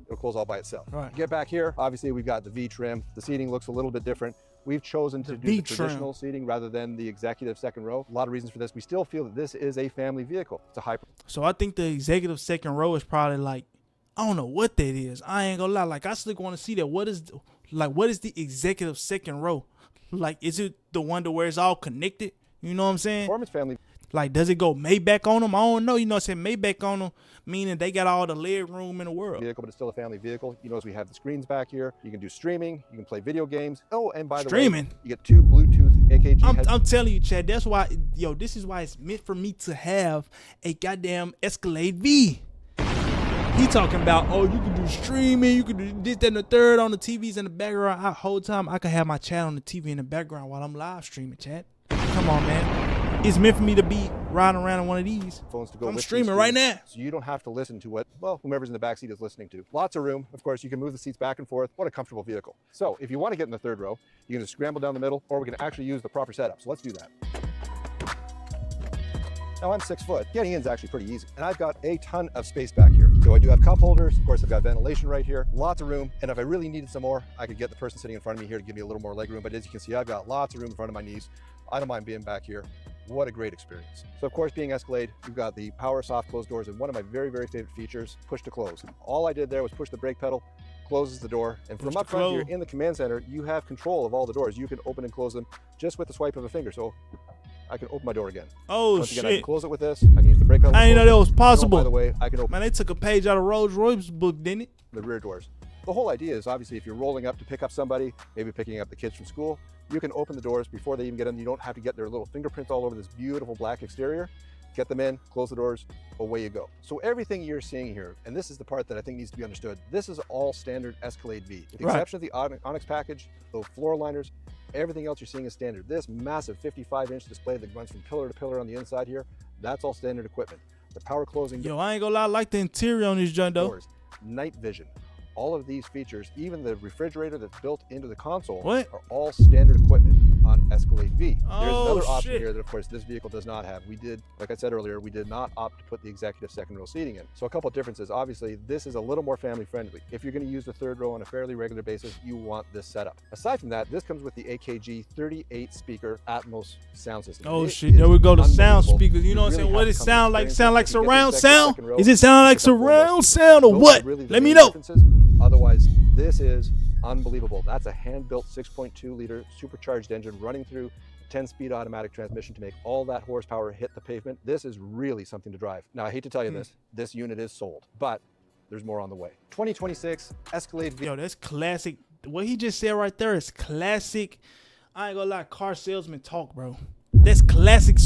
It'll close all by itself. Right. Get back here. Obviously, we've got the V trim. The seating looks a little bit different. We've chosen to do the traditional seating rather than the executive second row. A lot of reasons for this. We still feel that this is a family vehicle. It's a hybrid. So I think the executive second row is probably like, I don't know what that is. I ain't gonna lie. Like, I still want to see that. What is the executive second row? Like, is it the one to where it's all connected? You know what I'm saying? Performance family. Like, does it go Maybach on them? I don't know. You know what I'm saying? Maybach on them, meaning they got all the leg room in the world. Vehicle, but it's still a family vehicle. You notice we have the screens back here. You can do streaming. You can play video games. Oh, and by the way, streaming. You get 2 Bluetooth AKG I'm telling you, Chad. That's why, yo, this is why it's meant for me to have a goddamn Escalade V. He talking about, oh, you can do streaming, you can do this, that, and the third on the TVs in the background. The whole time I can have my chat on the TV in the background while I'm live streaming, Chad. Come on, man. It's meant for me to be riding around in one of these. Phones to go. I'm streaming right now. So you don't have to listen to what, well, whomever's in the back seat is listening to. Lots of room. Of course, you can move the seats back and forth. What a comfortable vehicle. So if you want to get in the third row, you can just scramble down the middle, or we can actually use the proper setup. So let's do that. Now I'm 6 foot. Getting in is actually pretty easy. And I've got a ton of space back here. So I do have cup holders. Of course, I've got ventilation right here. Lots of room. And if I really needed some more, I could get the person sitting in front of me here to give me a little more leg room. But as you can see, I've got lots of room in front of my knees. I don't mind being back here. What a great experience. So of course, being Escalade, you've got the power soft close doors, and one of my very, very favorite features, push to close. All I did there was push the brake pedal, closes the door, and from up front here in the command center, you have control of all the doors. You can open and close them just with the swipe of a finger. So I can open my door again. Oh, once again, shit. I can close it with this. I can use the brake pedal. I didn't know that was possible. By the way, I can open. Man, they took a page out of Rolls Royce's book, didn't it? The rear doors. The whole idea is obviously if you're rolling up to pick up somebody, maybe picking up the kids from school, you can open the doors before they even get in. You don't have to get their little fingerprints all over this beautiful black exterior. Get them in, close the doors, away you go. So everything you're seeing here, and this is the part that I think needs to be understood, this is all standard Escalade V. With the exception of the Onyx package, the floor liners, everything else you're seeing is standard. This massive 55-inch display that runs from pillar to pillar on the inside here, that's all standard equipment. The power closing Yo, I ain't gonna lie, I like the interior on this joint though. doors, night vision. All of these features, even the refrigerator that's built into the console, are all standard equipment on Escalade V. There's another option here that, of course, this vehicle does not have. We did, like I said earlier, we did not opt to put the executive second row seating in. So a couple of differences. Obviously, this is a little more family friendly. If you're going to use the third row on a fairly regular basis, you want this setup. Aside from that, this comes with the AKG 38 speaker Atmos sound system. Oh shit, there we go, the sound speakers. You know what I'm saying? What it sound like? Sound like surround sound? Is it sound like surround sound or what? Let me know. Otherwise, this is unbelievable. That's a hand-built 6.2 liter supercharged engine running through a 10-speed automatic transmission to make all that horsepower hit the pavement. This is really something to drive. Now, I hate to tell you this unit is sold, but there's more on the way. 2026 Escalade V. Yo, that's classic. What he just said right there is classic. I ain't gonna lie, car salesman talk, bro. That's classic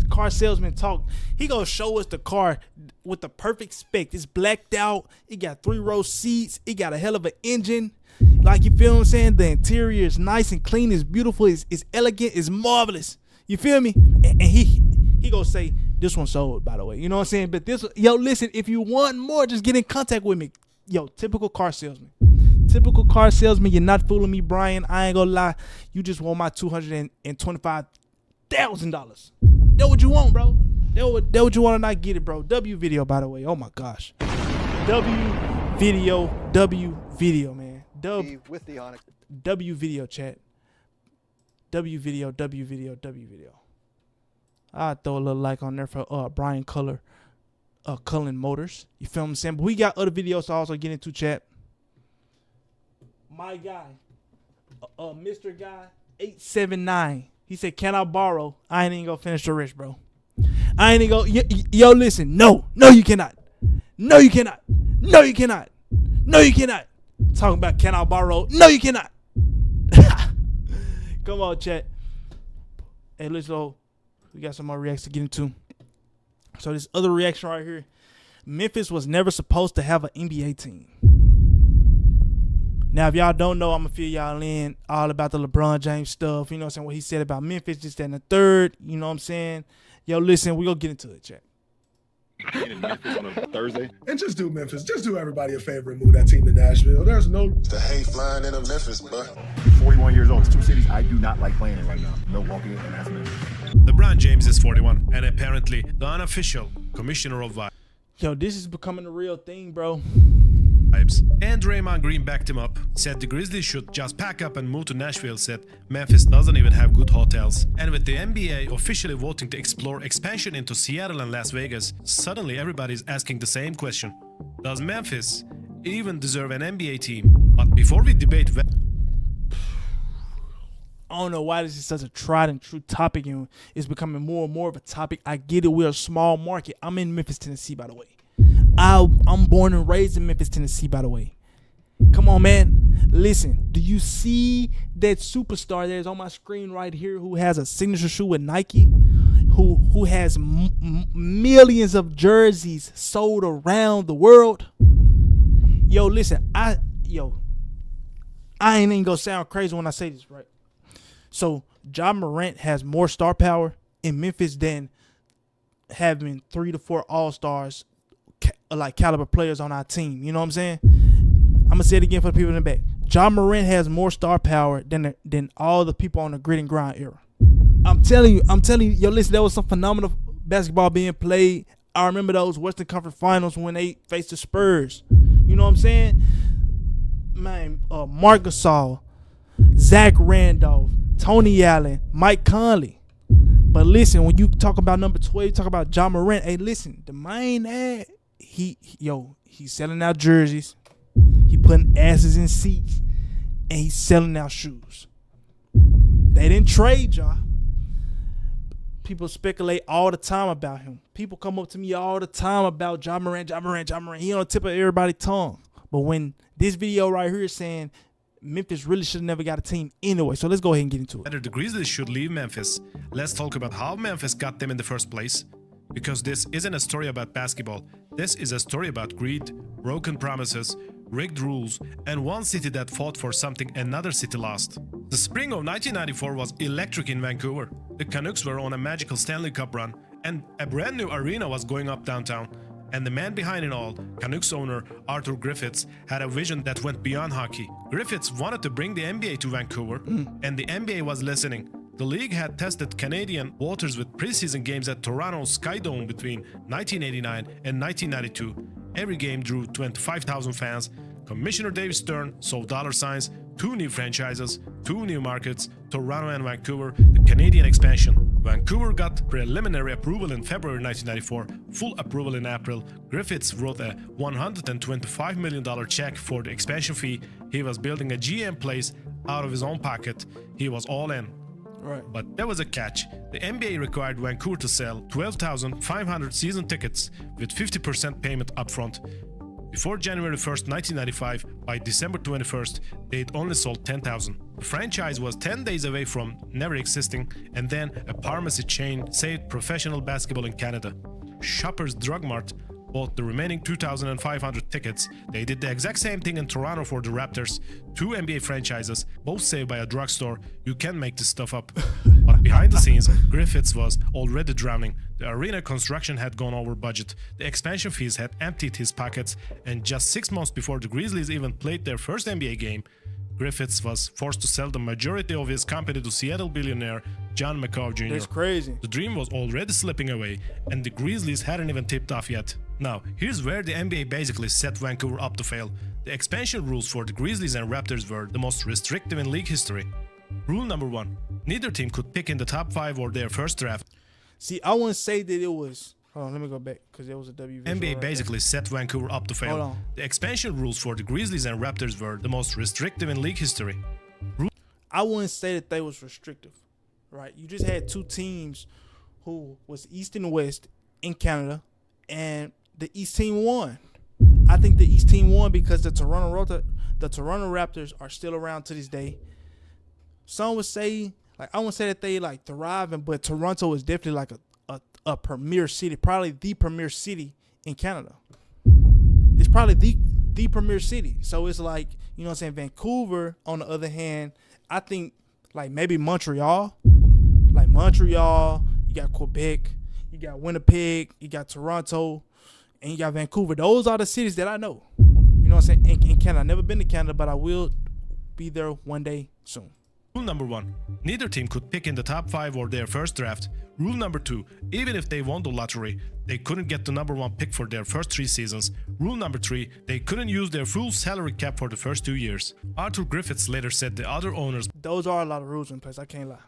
car salesman talk. He gonna show us the car with the perfect spec. It's blacked out. It got 3-row seats. It got a hell of an engine. Like, you feel what I'm saying? The interior is nice and clean. It's beautiful. It's elegant. It's marvelous. You feel me? And he gonna say, this one sold, by the way. You know what I'm saying? But this, yo, listen, if you want more, just get in contact with me. Yo, typical car salesman. Typical car salesman. You're not fooling me, Brian. I ain't gonna lie. You just want my $225,000. That's what you want, bro. That's what you want, and I get it, bro. W video, by the way. Oh my gosh. W video, man. with the Onyx. W video, chat. W video. I'll throw a little like on there for Brian Cullen Motors. You feel what I'm saying? But we got other videos to also get into, chat. My guy, Mr. Guy 879. He said, can I borrow? I ain't even gonna finish the rich, bro. I ain't even gonna, yo, listen. No, you cannot. No, you cannot. No, you cannot. No, you cannot. Talking about can I borrow? No, you cannot. Come on, chat. Hey, listen, we got some more reacts to get into. So this other reaction right here. Memphis was never supposed to have an NBA team. Now, if y'all don't know, I'm going to fill y'all in all about the LeBron James stuff. You know what I'm saying? What he said about Memphis, just that and the third. You know what I'm saying? Yo, listen, we going to get into it, chat. In Memphis on a Thursday. And just do Memphis. Just do everybody a favor and move that team to Nashville. There's no... The hate flying into Memphis, but... 41 years old. It's two cities I do not like playing in right now. Milwaukee and that's Memphis. LeBron James is 41 and apparently the unofficial commissioner of Yo, this is becoming a real thing, bro. vibes. And Draymond Green backed him up, said the Grizzlies should just pack up and move to Nashville, said Memphis doesn't even have good hotels. And with the NBA officially voting to explore expansion into Seattle and Las Vegas, suddenly everybody's asking the same question. Does Memphis even deserve an NBA team? But before we debate... I don't know why this is such a tried and true topic and it's becoming more and more of a topic. I get it. We're a small market. I'm in Memphis, Tennessee, by the way. I'm born and raised in Memphis, Tennessee, by the way. Come on, man. Listen, do you see that superstar that is on my screen right here who has a signature shoe with Nike? Who has millions of jerseys sold around the world? Yo, listen, I ain't even gonna sound crazy when I say this, right? So, Ja Morant has more star power in Memphis than having 3 to 4 all-stars, like caliber players on our team. You know what I'm saying? I'm gonna say it again for the people in the back. Ja Morant has more star power than all the people on the grit and grind era. I'm telling you, yo, listen, there was some phenomenal basketball being played. I remember those Western Conference Finals when they faced the Spurs. You know what I'm saying? Man, Marc Gasol, Zach Randolph, Tony Allen, Mike Conley. But listen, when you talk about number 12, you talk about Ja Morant. Hey, listen, the main ad, he's selling out jerseys. He putting asses in seats, and he's selling out shoes. They didn't trade Ja. People speculate all the time about him. People come up to me all the time about Ja Morant. He on the tip of everybody's tongue. But when this video right here is saying Memphis really should have never got a team anyway. So let's go ahead and get into it. Whether the Grizzlies should leave Memphis, let's talk about how Memphis got them in the first place. Because this isn't a story about basketball. This is a story about greed, broken promises, rigged rules, and one city that fought for something another city lost. The spring of 1994 was electric in Vancouver. The Canucks were on a magical Stanley Cup run, and a brand new arena was going up downtown. And the man behind it all, Canucks owner Arthur Griffiths, had a vision that went beyond hockey. Griffiths wanted to bring the NBA to Vancouver, and the NBA was listening. The league had tested Canadian waters with preseason games at Toronto's Skydome between 1989 and 1992. Every game drew 25,000 fans. Commissioner David Stern saw dollar signs, 2 new franchises, 2 new markets, Toronto and Vancouver, the Canadian expansion. Vancouver got preliminary approval in February 1994, full approval in April. Griffiths wrote a $125 million check for the expansion fee. He was building a GM place out of his own pocket. He was all in. Right. But there was a catch. The NBA required Vancouver to sell 12,500 season tickets with 50% payment upfront. Before January 1st, 1995, by December 21st, they'd only sold 10,000. The franchise was 10 days away from never existing, and then a pharmacy chain saved professional basketball in Canada. Shoppers Drug Mart bought the remaining 2,500 tickets. They did the exact same thing in Toronto for the Raptors. 2 NBA franchises, both saved by a drugstore. You can make this stuff up. But behind the scenes, Griffiths was already drowning. The arena construction had gone over budget. The expansion fees had emptied his pockets. And just 6 months before the Grizzlies even played their first NBA game, Griffiths was forced to sell the majority of his company to Seattle billionaire John McCaw Jr. That's crazy. The dream was already slipping away, and the Grizzlies hadn't even tipped off yet. Now, here's where the NBA basically set Vancouver up to fail. The expansion rules for the Grizzlies and Raptors were the most restrictive in league history. Rule number 1. Neither team could pick in the top 5 or their first draft. See, I wouldn't say that it was... Hold on, let me go back because there was a W. NBA basically set Vancouver up to fail. Hold on. The expansion rules for the Grizzlies and Raptors were the most restrictive in league history. I wouldn't say that they was restrictive, right? You just had 2 teams who was East and West in Canada, and the East team won. I think the East team won because the Toronto Raptors are still around to this day. Some would say, like, I wouldn't say that they like thriving, but Toronto is definitely like a premier city, probably the premier city in Canada. It's probably the premier city. So it's like, you know what I'm saying, Vancouver, on the other hand, I think like maybe Montreal. Like Montreal, you got Quebec, you got Winnipeg, you got Toronto, and you got Vancouver. Those are the cities that I know. You know what I'm saying? In Canada. I've never been to Canada, but I will be there one day soon. Rule number 1. Neither team could pick in the top 5 or their first draft. Rule number 2. Even if they won the lottery, they couldn't get the number 1 pick for their first 3 seasons. Rule number 3. They couldn't use their full salary cap for the first 2 years. Arthur Griffiths later said the other owners Those are a lot of rules in place. I can't lie.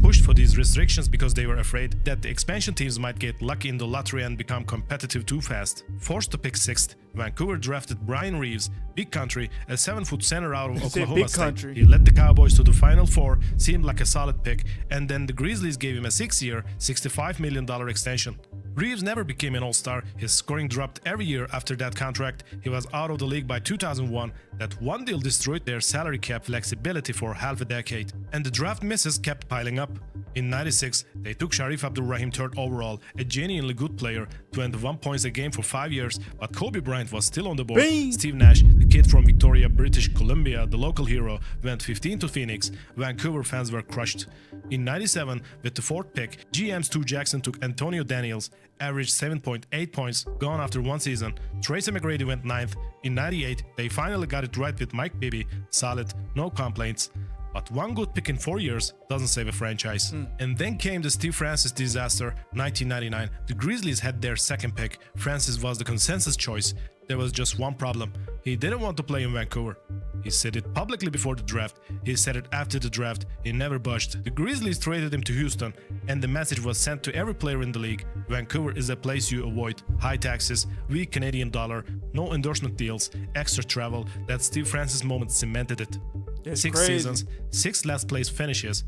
pushed for these restrictions because they were afraid that the expansion teams might get lucky in the lottery and become competitive too fast. Forced to pick 6th, Vancouver drafted Brian Reeves, Big Country, a 7-foot center out of Oklahoma State. Country. He led the Cowboys to the Final Four, seemed like a solid pick, and then the Grizzlies gave him a 6-year, $65 million extension. Reeves never became an all-star. His scoring dropped every year after that contract. He was out of the league by 2001. That one deal destroyed their salary cap flexibility for half a decade. And the draft misses kept piling up. In 96, they took Sharif Abdul-Rahim 3rd overall, a genuinely good player, 21 points a game for 5 years, but Kobe Bryant was still on the board. Bing. Steve Nash, the kid from Victoria, British Columbia, the local hero, went 15 to Phoenix. Vancouver fans were crushed. In 97, with the 4th pick, GM Stu Jackson took Antonio Daniels, averaged 7.8 points, gone after one season. Tracy McGrady went 9th. In 98, they finally got it right with Mike Bibby, solid, no complaints. But one good pick in 4 years doesn't save a franchise. And then came the Steve Francis disaster, 1999. The Grizzlies had their 2nd pick. Francis was the consensus choice. There was just one problem. He didn't want to play in Vancouver. He said it publicly before the draft. He said it after the draft. He never budged. The Grizzlies traded him to Houston, and the message was sent to every player in the league. Vancouver is a place you avoid. High taxes, weak Canadian dollar, no endorsement deals, extra travel. That Steve Francis moment cemented it. That's 6 crazy. seasons, 6 last place finishes,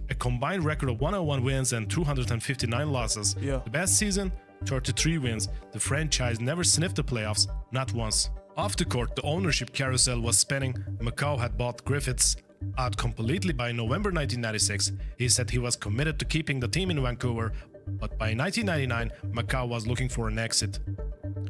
a combined record of 101 wins and 259 losses. Yeah. The best season, 33 wins. The franchise never sniffed the playoffs, not once. Off the court, the ownership carousel was spinning. Macau had bought Griffiths out completely by November 1996. He said he was committed to keeping the team in Vancouver, but by 1999, Macau was looking for an exit.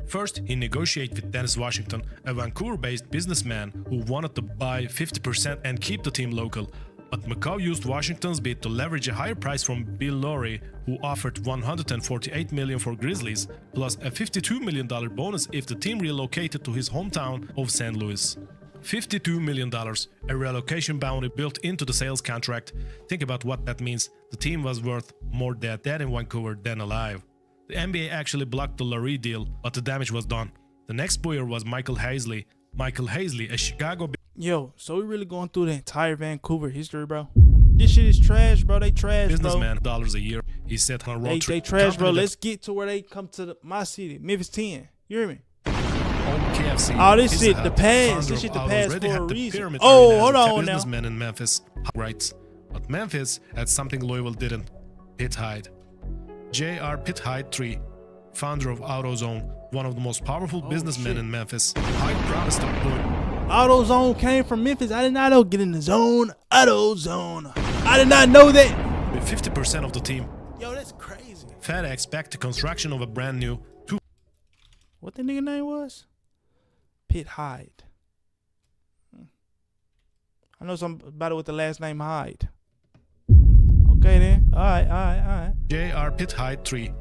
First, he negotiated with Dennis Washington, a Vancouver-based businessman who wanted to buy 50% and keep the team local. But Macau used Washington's bid to leverage a higher price from Bill Lowry, who offered $148 million for Grizzlies, plus a $52 million bonus if the team relocated to his hometown of St. Louis. $52 million, a relocation bounty built into the sales contract. Think about what that means. The team was worth more dead in Vancouver than alive. The NBA actually blocked the Lowry deal, but the damage was done. The next buyer was Michael Hazley. Michael Hazley, a Chicago Yo, so we really going through the entire Vancouver history, bro. This shit is trash, bro. They trash, businessman, bro. dollars a year. He said on a road They trip. trash, bro. Let's get to where they come to my city, Memphis 10. You hear me? KFC. Oh, this Pizza shit Hut, the past. founder This shit of the Autos, past already for had a the reason. pyramid Oh, arena as hold a on now. businessman in Memphis. Rights. But Memphis had something Louisville didn't. Pitt Hyde. J.R. Pitt Hyde III, founder of AutoZone, one of the most powerful businessmen in Memphis. Hyde promised a boy. AutoZone came from Memphis. I did not know. Get in the zone. AutoZone. I did not know that. With 50% of the team. Yo, that's crazy. FedEx backed the construction of a brand new What the nigga name was? Pitt Hyde. I know somebody with the last name Hyde. Okay then. All right. J.R. Pitt Hyde III,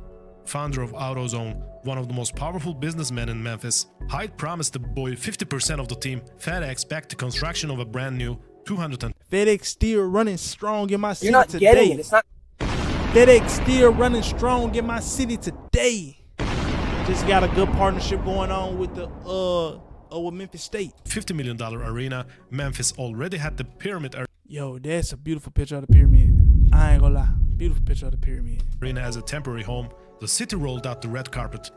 founder of AutoZone, one of the most powerful businessmen in Memphis. Hyde promised the boy 50% of the team. FedEx backed the construction of a brand new 200. FedEx still running strong in my city You're not today. getting it. It's not. FedEx still running strong in my city today. Just got a good partnership going on with the with Memphis State. $50 million arena. Memphis already had the pyramid Yo, that's a beautiful picture of the pyramid. I ain't gonna lie. Beautiful picture of the pyramid. arena as a temporary home. The city rolled out the red carpet.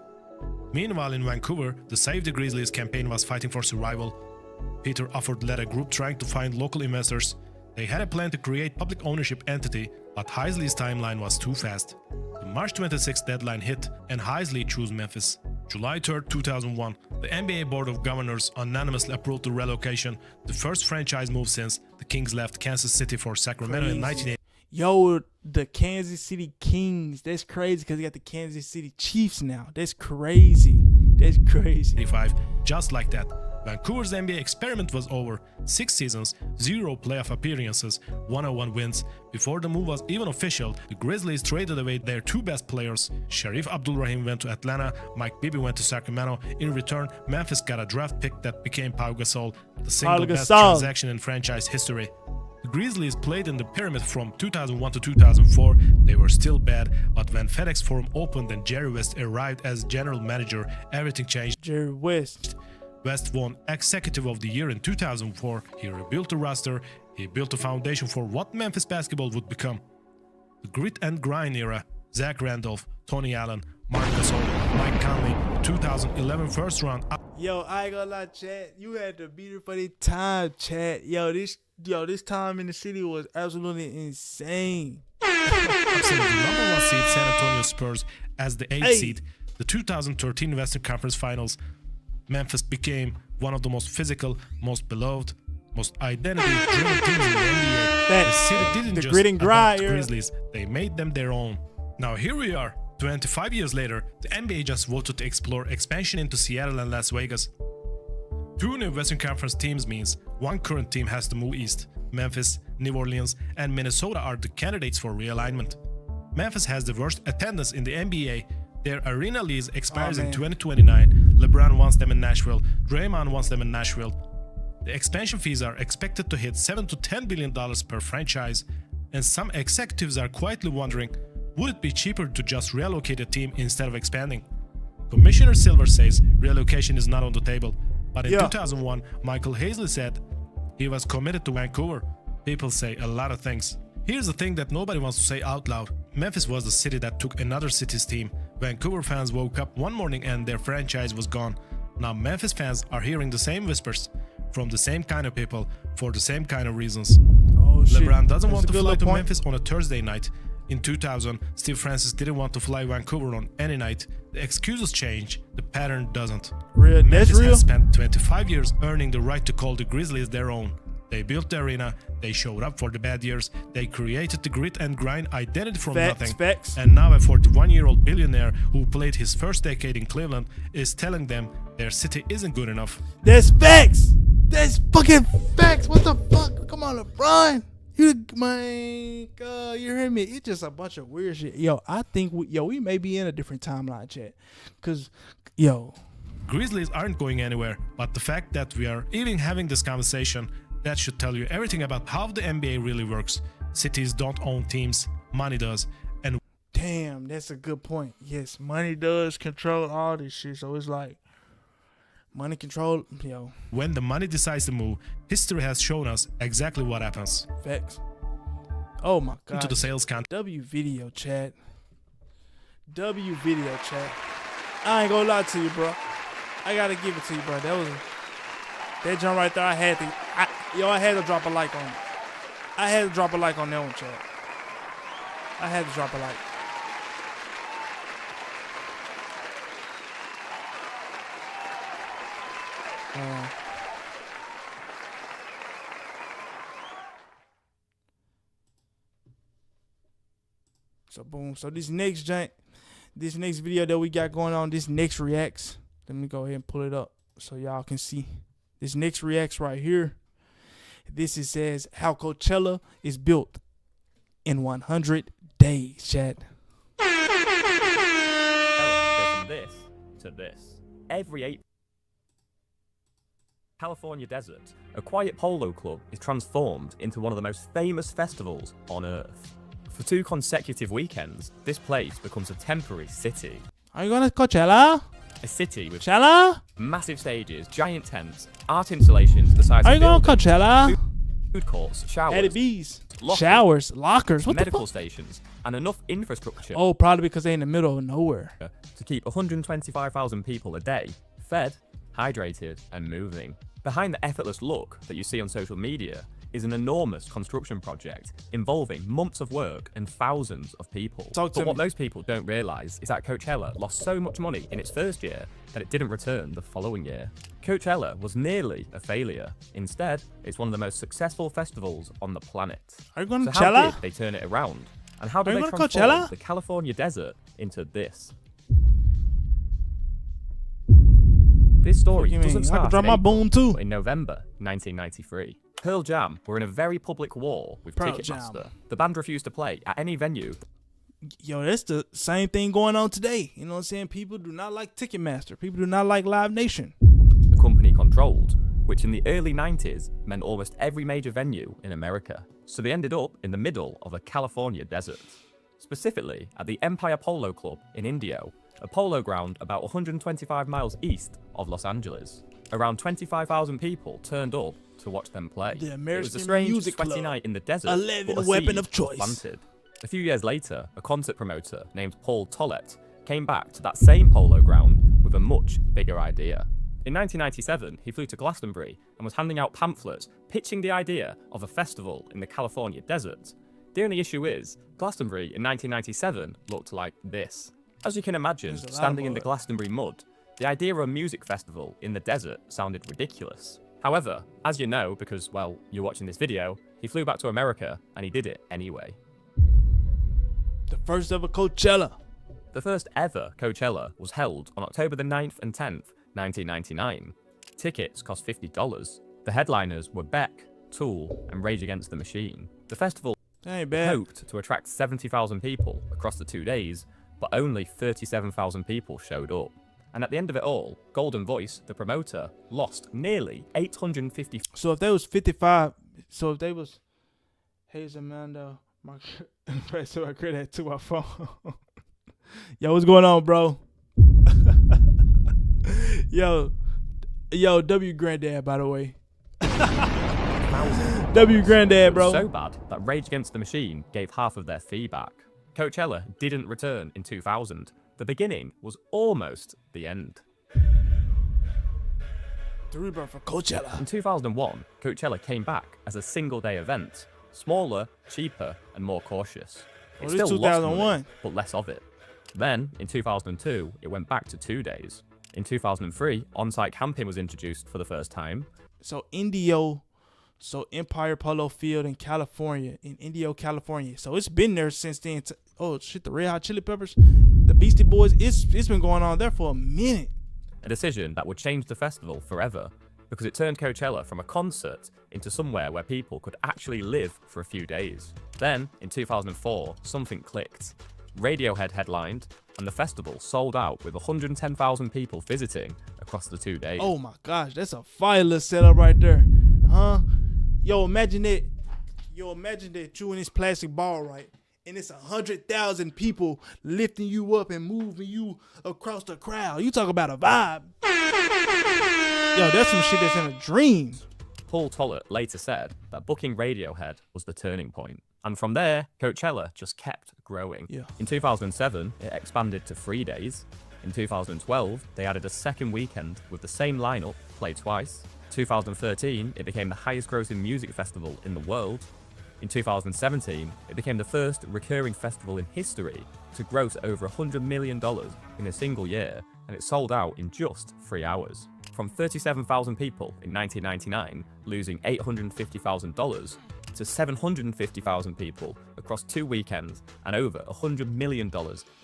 Meanwhile, in Vancouver, the Save the Grizzlies campaign was fighting for survival. Peter Ufford led a group trying to find local investors. They had a plan to create public ownership entity, but Heisley's timeline was too fast. The March 26th deadline hit, and Heisley chose Memphis. July 3rd, 2001, the NBA Board of Governors unanimously approved the relocation, the first franchise move since the Kings left Kansas City for Sacramento in 1980. Yo, the Kansas City Kings. That's crazy because they got the Kansas City Chiefs now. That's crazy. That's crazy. Just like that, Vancouver's NBA experiment was over. 6 seasons, 0 playoff appearances, 101 wins. Before the move was even official, the Grizzlies traded away their 2 best players. Sharif Abdul-Rahim went to Atlanta, Mike Bibby went to Sacramento. In return, Memphis got a draft pick that became Pau Gasol, the single best transaction in franchise history. The Grizzlies played in the pyramid from 2001 to 2004. They were still bad, but when FedEx Forum opened and Jerry West arrived as general manager, everything changed. Jerry West. West won Executive of the Year in 2004. He rebuilt the roster. He built a foundation for what Memphis basketball would become. The grit and grind era. Zach Randolph, Tony Allen, Marc Gasol, Mike Conley, 2011 first round. Yo, I ain't gonna lie, chat. You had to be there for the time, chat. This time in the city was absolutely insane. Absolutely. Number 1 seed San Antonio Spurs As the 8th seed, the 2013 Western Conference Finals, Memphis became one of the most physical, most beloved, most identity-driven teams in the NBA. The city didn't just grit and grind, adopt the Grizzlies, they made them their own. Now here we are, 25 years later, the NBA just voted to explore expansion into Seattle and Las Vegas. 2 new Western Conference teams means 1 current team has to move east. Memphis, New Orleans, and Minnesota are the candidates for realignment. Memphis has the worst attendance in the NBA. Their arena lease expires in 2029. LeBron wants them in Nashville. Draymond wants them in Nashville. The expansion fees are expected to hit $7 to $10 billion per franchise, and some executives are quietly wondering, would it be cheaper to just relocate a team instead of expanding? Commissioner Silver says relocation is not on the table, but in 2001, Michael Hazley said he was committed to Vancouver. People say a lot of things. Here's the thing that nobody wants to say out loud. Memphis was the city that took another city's team. Vancouver fans woke up one morning and their franchise was gone. Now Memphis fans are hearing the same whispers from the same kind of people for the same kind of reasons. Oh, shit. LeBron doesn't want to That's a fly good to point. Memphis on a Thursday night. In 2000, Steve Francis didn't want to fly Vancouver on any night. The excuses change, the pattern doesn't. That's Memphis real. has spent 25 years earning the right to call the Grizzlies their own. They built the arena, they showed up for the bad years, they created the grit and grind identity from nothing. Facts. And now a 41-year-old billionaire who played his first decade in Cleveland is telling them their city isn't good enough. That's facts. That's fucking facts. What the fuck? Come on, LeBron. You hear me? It's just a bunch of weird shit. Yo, I think we may be in a different timeline, chat. Cause, Grizzlies aren't going anywhere, but the fact that we are even having this conversation, that should tell you everything about how the NBA really works. Cities don't own teams, money does. And damn, that's a good point. Yes, money does control all this shit. So it's like money control, when the money decides to move, history has shown us exactly what happens. Facts. Oh my god. To the sales count. W video chat. I ain't gonna lie to you, bro. I gotta give it to you, bro. That jump right there. I had to drop a like on it. I had to drop a like on that one, chat. I had to drop a like. So boom. So this next video that we got going on, this next reacts. Let me go ahead and pull it up so y'all can see. This next reacts right here. This it says how Coachella is built in 100 days, chat. Go from this to this. Every 8 California desert, a quiet polo club is transformed into one of the most famous festivals on Earth. For 2 consecutive weekends, this place becomes a temporary city. Are you going to Coachella? A city with Coachella? massive stages, giant tents, art installations the size Are of you going to buildings, Coachella? food courts, showers, Eddie B's. lockers, Showers, lockers. What the medical fuck? stations, and enough infrastructure Oh, probably because they in the middle of nowhere. to keep 125,000 people a day fed, hydrated, and moving. Behind the effortless look that you see on social media is an enormous construction project involving months of work and thousands of people. But what most people don't realise is that Coachella lost so much money in its first year that it didn't return the following year. Coachella was nearly a failure. Instead, it's one of the most successful festivals on the planet. Are you going to So how Coachella? did they turn it around? And how Are did you they gonna transform Coachella? the California desert into this? This story you mean? doesn't I start could drop in my April, boom too. but in November 1993. Pearl Jam were in a very public war with Pearl Ticketmaster. Jam. The band refused to play at any venue. Yo, that's the same thing going on today. You know what I'm saying? People do not like Ticketmaster. People do not like Live Nation. The company controlled, which in the early 90s meant almost every major venue in America. So they ended up in the middle of a California desert. Specifically at the Empire Polo Club in Indio, a polo ground about 125 miles east of Los Angeles. Around 25,000 people turned up to watch them play. The It was American a strange, Music sweaty Club. night in the desert. 11 but a weapon seed of choice. was planted. A few years later, a concert promoter named Paul Tollett came back to that same polo ground with a much bigger idea. In 1997, he flew to Glastonbury and was handing out pamphlets pitching the idea of a festival in the California desert. The only issue is, Glastonbury in 1997 looked like this. As you can imagine, There's a lot of standing in the mud. Glastonbury mud, the idea of a music festival in the desert sounded ridiculous. However, as you know, because, well, you're watching this video, he flew back to America and he did it anyway. The first ever Coachella. The first ever Coachella was held on October the 9th and 10th, 1999. Tickets cost $50. The headliners were Beck, Tool, and Rage Against the Machine. The festival That ain't bad. hoped to attract 70,000 people across the 2 days, but only 37,000 people showed up. And at the end of it all, Golden Voice, the promoter, lost nearly 850. So if they was 55, so if they was, hey Amanda, my so I created that to my phone. Yo, what's going on, bro? yo, W Granddad, by the way. W Granddad, bro. So bad that Rage Against the Machine gave half of their fee back. Coachella didn't return in 2000. The beginning was almost the end. The rebirth for Coachella. In 2001, Coachella came back as a single-day event, smaller, cheaper, and more cautious. It Well, this still lost 2001. money, but less of it. Then, in 2002, it went back to 2 days. In 2003, on-site camping was introduced for the first time. So Empire Polo Field in California, in Indio, California. So it's been there since then. Oh shit, the Red Hot Chili Peppers, the Beastie Boys. It's been going on there for a minute. A decision that would change the festival forever, because it turned Coachella from a concert into somewhere where people could actually live for a few days. Then, in 2004, something clicked. Radiohead headlined, and the festival sold out with 110,000 people visiting across the 2 days. Oh my gosh, that's a fireless setup right there, huh? Yo, imagine it. Yo, imagine that you in this plastic ball, right? And it's 100,000 people lifting you up and moving you across the crowd. You talk about a vibe. Yo, that's some shit that's in a dream. Paul Tollett later said that booking Radiohead was the turning point. And from there, Coachella just kept growing. Yeah. In 2007, it expanded to 3 days. In 2012, they added a second weekend with the same lineup, played twice. 2013, it became the highest grossing music festival in the world. In 2017, it became the first recurring festival in history to gross over $100 million in a single year, and it sold out in just 3 hours. From 37,000 people in 1999 losing $850,000 to 750,000 people across 2 weekends and over $100 million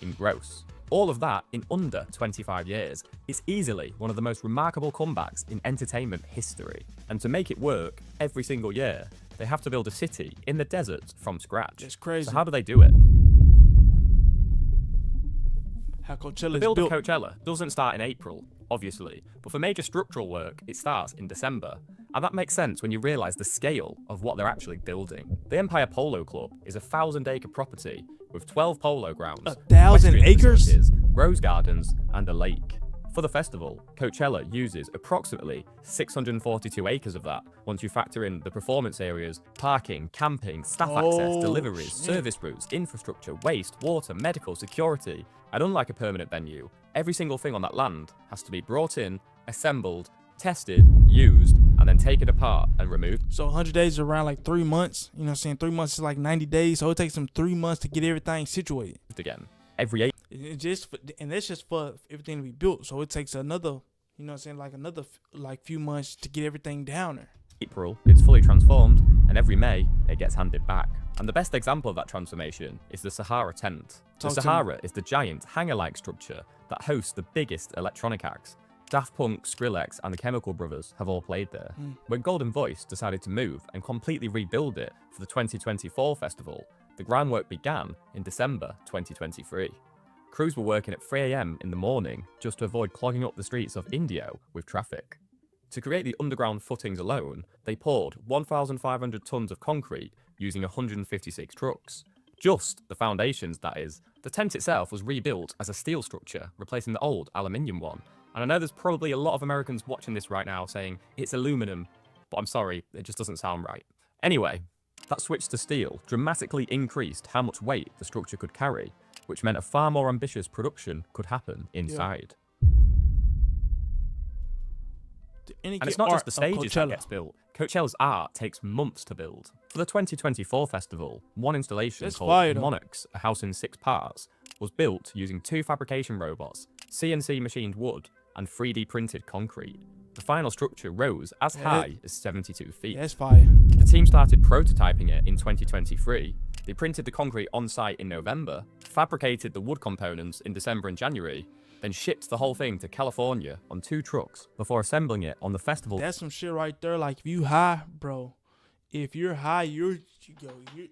in gross. All of that in under 25 years. It's easily one of the most remarkable comebacks in entertainment history. And to make it work every single year, they have to build a city in the desert from scratch. It's crazy. So how do they do it? How Coachella The is build built. of Coachella doesn't start in April, obviously, but for major structural work, it starts in December. And that makes sense when you realise the scale of what they're actually building. The Empire Polo Club is a 1,000-acre property with 12 polo grounds, 1,000 equestrian acres? facilities, rose gardens, and a lake. For the festival, Coachella uses approximately 642 acres of that, once you factor in the performance areas, parking, camping, staff access, deliveries, shit. service routes, infrastructure, waste, water, medical, security. And unlike a permanent venue, every single thing on that land has to be brought in, assembled, tested, used, and then taken apart and removed So 100 days is around like 3 months. You know what I'm saying? 3 months is like 90 days. So it takes them 3 months to get everything situated. again. Every And that's just for everything to be built. So it takes another, you know what I'm saying, like another like few months to get everything down there. April, it's fully transformed, and every May, it gets handed back. And the best example of that transformation is the Sahara tent. The Talk to me. Sahara is the giant hangar-like structure that hosts the biggest electronic acts. Daft Punk, Skrillex, and the Chemical Brothers have all played there. When Golden Voice decided to move and completely rebuild it for the 2024 festival, the groundwork began in December 2023. Crews were working at 3 AM in the morning just to avoid clogging up the streets of Indio with traffic. To create the underground footings alone, they poured 1,500 tons of concrete using 156 trucks. Just the foundations, that is. The tent itself was rebuilt as a steel structure, replacing the old aluminium one. And I know there's probably a lot of Americans watching this right now saying, it's aluminum, but I'm sorry, it just doesn't sound right. Anyway, that switch to steel dramatically increased how much weight the structure could carry, which meant a far more ambitious production could happen inside. And it's not just the stages that gets built. Coachella's art takes months to build. For the 2024 festival, one installation That's called fire, though. Monarchs, a house in 6 parts, was built using 2 fabrication robots, CNC machined wood, and 3D printed concrete. The final structure rose as high as 72 feet. Yeah, that's fire. The team started prototyping it in 2023. They printed the concrete on site in November, fabricated the wood components in December and January, then shipped the whole thing to California on 2 trucks before assembling it on the festival. That's some shit right there. Like, if you high, bro, if you're high,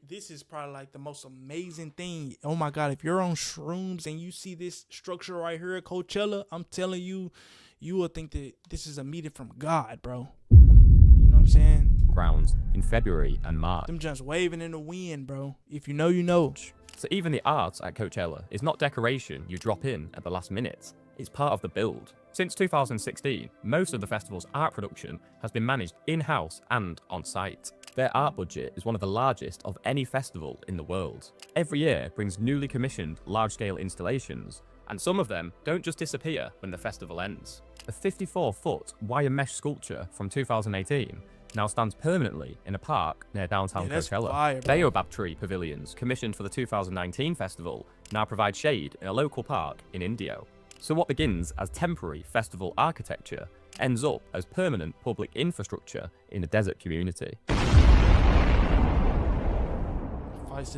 this is probably like the most amazing thing. Oh my God, if you're on shrooms and you see this structure right here at Coachella, I'm telling you, you will think that this is a meeting from God, bro. You know what I'm saying? Grounds in February and March. Them just waving in the wind, bro. If you know, you know. So even the art at Coachella is not decoration you drop in at the last minute. It's part of the build. Since 2016, most of the festival's art production has been managed in-house and on-site. Their art budget is one of the largest of any festival in the world. Every year brings newly commissioned large-scale installations, and some of them don't just disappear when the festival ends. A 54-foot wire mesh sculpture from 2018 now stands permanently in a park near downtown Coachella. Fire, Baobab tree pavilions commissioned for the 2019 festival now provide shade in a local park in Indio. So what begins as temporary festival architecture ends up as permanent public infrastructure in a desert community.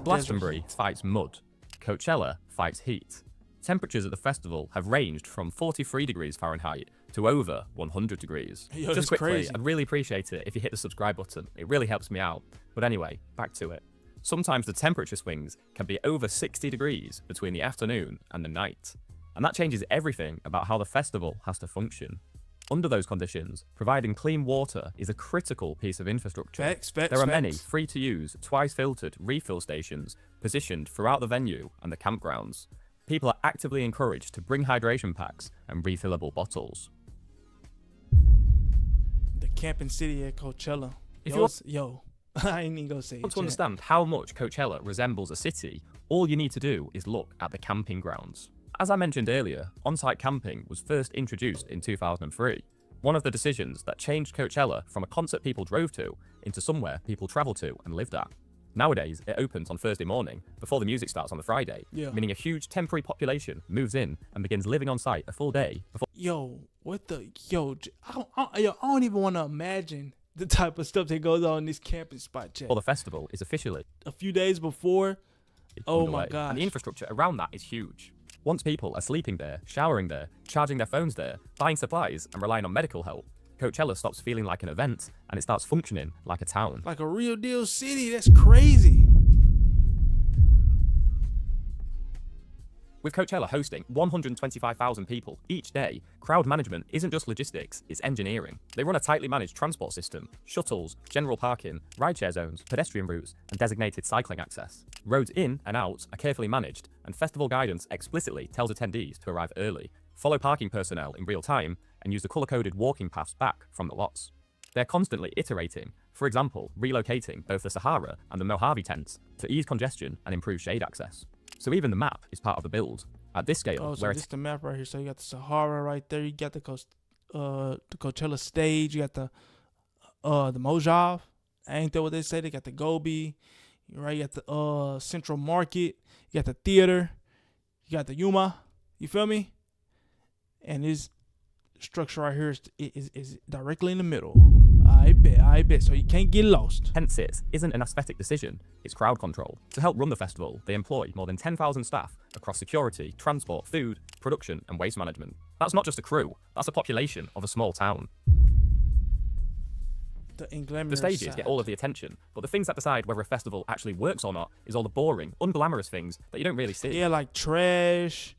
Glastonbury fights mud. Coachella fights heat. Temperatures at the festival have ranged from 43 degrees Fahrenheit to over 100 degrees. Yo, Just quickly, crazy. I'd really appreciate it if you hit the subscribe button. It really helps me out. But anyway, back to it. Sometimes the temperature swings can be over 60 degrees between the afternoon and the night. And that changes everything about how the festival has to function. Under those conditions, providing clean water is a critical piece of infrastructure. There are many free-to-use, twice-filtered refill stations positioned throughout the venue and the campgrounds. People are actively encouraged to bring hydration packs and refillable bottles. The camping city at Coachella. I ain't even gonna say it. To understand how much Coachella resembles a city, all you need to do is look at the camping grounds. As I mentioned earlier, on-site camping was first introduced in 2003. One of the decisions that changed Coachella from a concert people drove to into somewhere people travel to and lived at. Nowadays, it opens on Thursday morning before the music starts on the Friday, meaning a huge temporary population moves in and begins living on site a full day before. I don't even want to imagine the type of stuff that goes on in this camping spot, chat. Well, the festival is officially a few days before. Oh underway, my God! And the infrastructure around that is huge. Once people are sleeping there, showering there, charging their phones there, buying supplies, and relying on medical help, Coachella stops feeling like an event and it starts functioning like a town. Like a real deal city. That's crazy. With Coachella hosting 125,000 people each day, crowd management isn't just logistics, it's engineering. They run a tightly managed transport system, shuttles, general parking, rideshare zones, pedestrian routes, and designated cycling access. Roads in and out are carefully managed, and festival guidance explicitly tells attendees to arrive early, follow parking personnel in real time, and use the colour-coded walking paths back from the lots. They're constantly iterating, for example, relocating both the Sahara and the Mojave tents to ease congestion and improve shade access. So even the map is part of the build. At this scale, so this is the map right here. So you got the Sahara right there. You got the Coachella stage. You got the Mojave. Ain't that what they say? They got the Gobi. Right. You got the Central Market. You got the theater. You got the Yuma. You feel me? And this structure right here is directly in the middle. I bet. So you can't get lost. Hence, it isn't an aesthetic decision, it's crowd control. To help run the festival, they employ more than 10,000 staff across security, transport, food, production, and waste management. That's not just a crew, that's a population of a small town. The stages get all of the attention, but the things that decide whether a festival actually works or not is all the boring, unglamorous things that you don't really see. Yeah, like trash.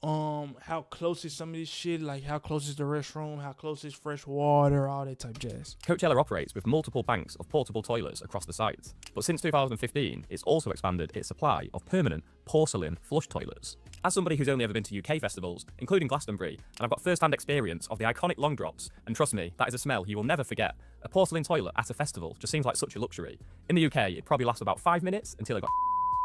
How close is some of this shit? Like, how close is the restroom? How close is fresh water? All that type of jazz. Coachella operates with multiple banks of portable toilets across the site, but since 2015, it's also expanded its supply of permanent porcelain flush toilets. As somebody who's only ever been to UK festivals, including Glastonbury, and I've got first-hand experience of the iconic long drops, and trust me, that is a smell you will never forget. A porcelain toilet at a festival just seems like such a luxury. In the UK, it probably lasts about 5 minutes until it got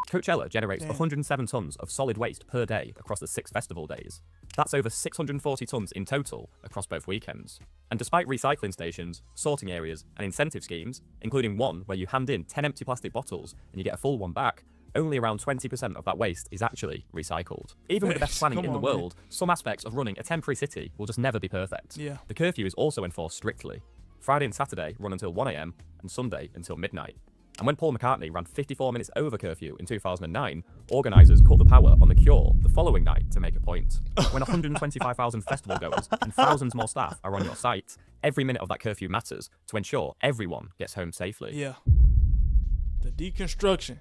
Coachella generates 107 tons of solid waste per day across the 6 festival days. That's over 640 tons in total across both weekends. And despite recycling stations, sorting areas, and incentive schemes, including one where you hand in 10 empty plastic bottles and you get a full one back, only around 20% of that waste is actually recycled. Even with the best planning Come in the on, man. world, some aspects of running a temporary city will just never be perfect. Yeah. The curfew is also enforced strictly. Friday and Saturday run until 1 AM and Sunday until midnight. And when Paul McCartney ran 54 minutes over curfew in 2009, organisers cut the power on The Cure the following night to make a point. When 125,000 festival goers and thousands more staff are on your site, every minute of that curfew matters to ensure everyone gets home safely. Yeah. The deconstruction.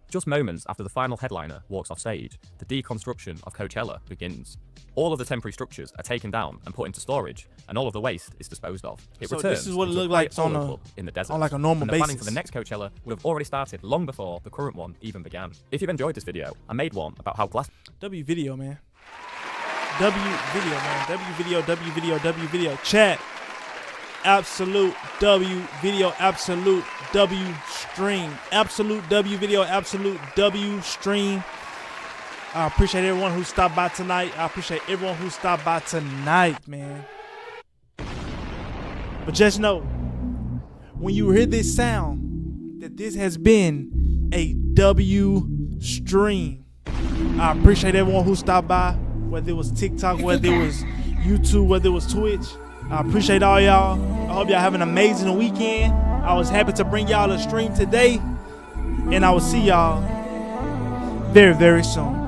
Just moments after the final headliner walks off stage, the deconstruction of Coachella begins. All of the temporary structures are taken down and put into storage, and all of the waste is disposed of. It So returns this is what it into a looked like quiet on solo a- club in the desert. on like a normal and the planning basis. for the next Coachella would have already started long before the current one even began. If you've enjoyed this video, I made one about how glass W video, man. W video, man. W video, W video, W video. Chat. Absolute W video, absolute W stream. Absolute W video, absolute W stream. I appreciate everyone who stopped by tonight. I appreciate everyone who stopped by tonight, man. But just know, when you hear this sound, that this has been a W stream. I appreciate everyone who stopped by, whether it was TikTok, whether it was YouTube, whether it was Twitch. I appreciate all y'all. I hope y'all have an amazing weekend. I was happy to bring y'all a stream today, and I will see y'all very, very soon.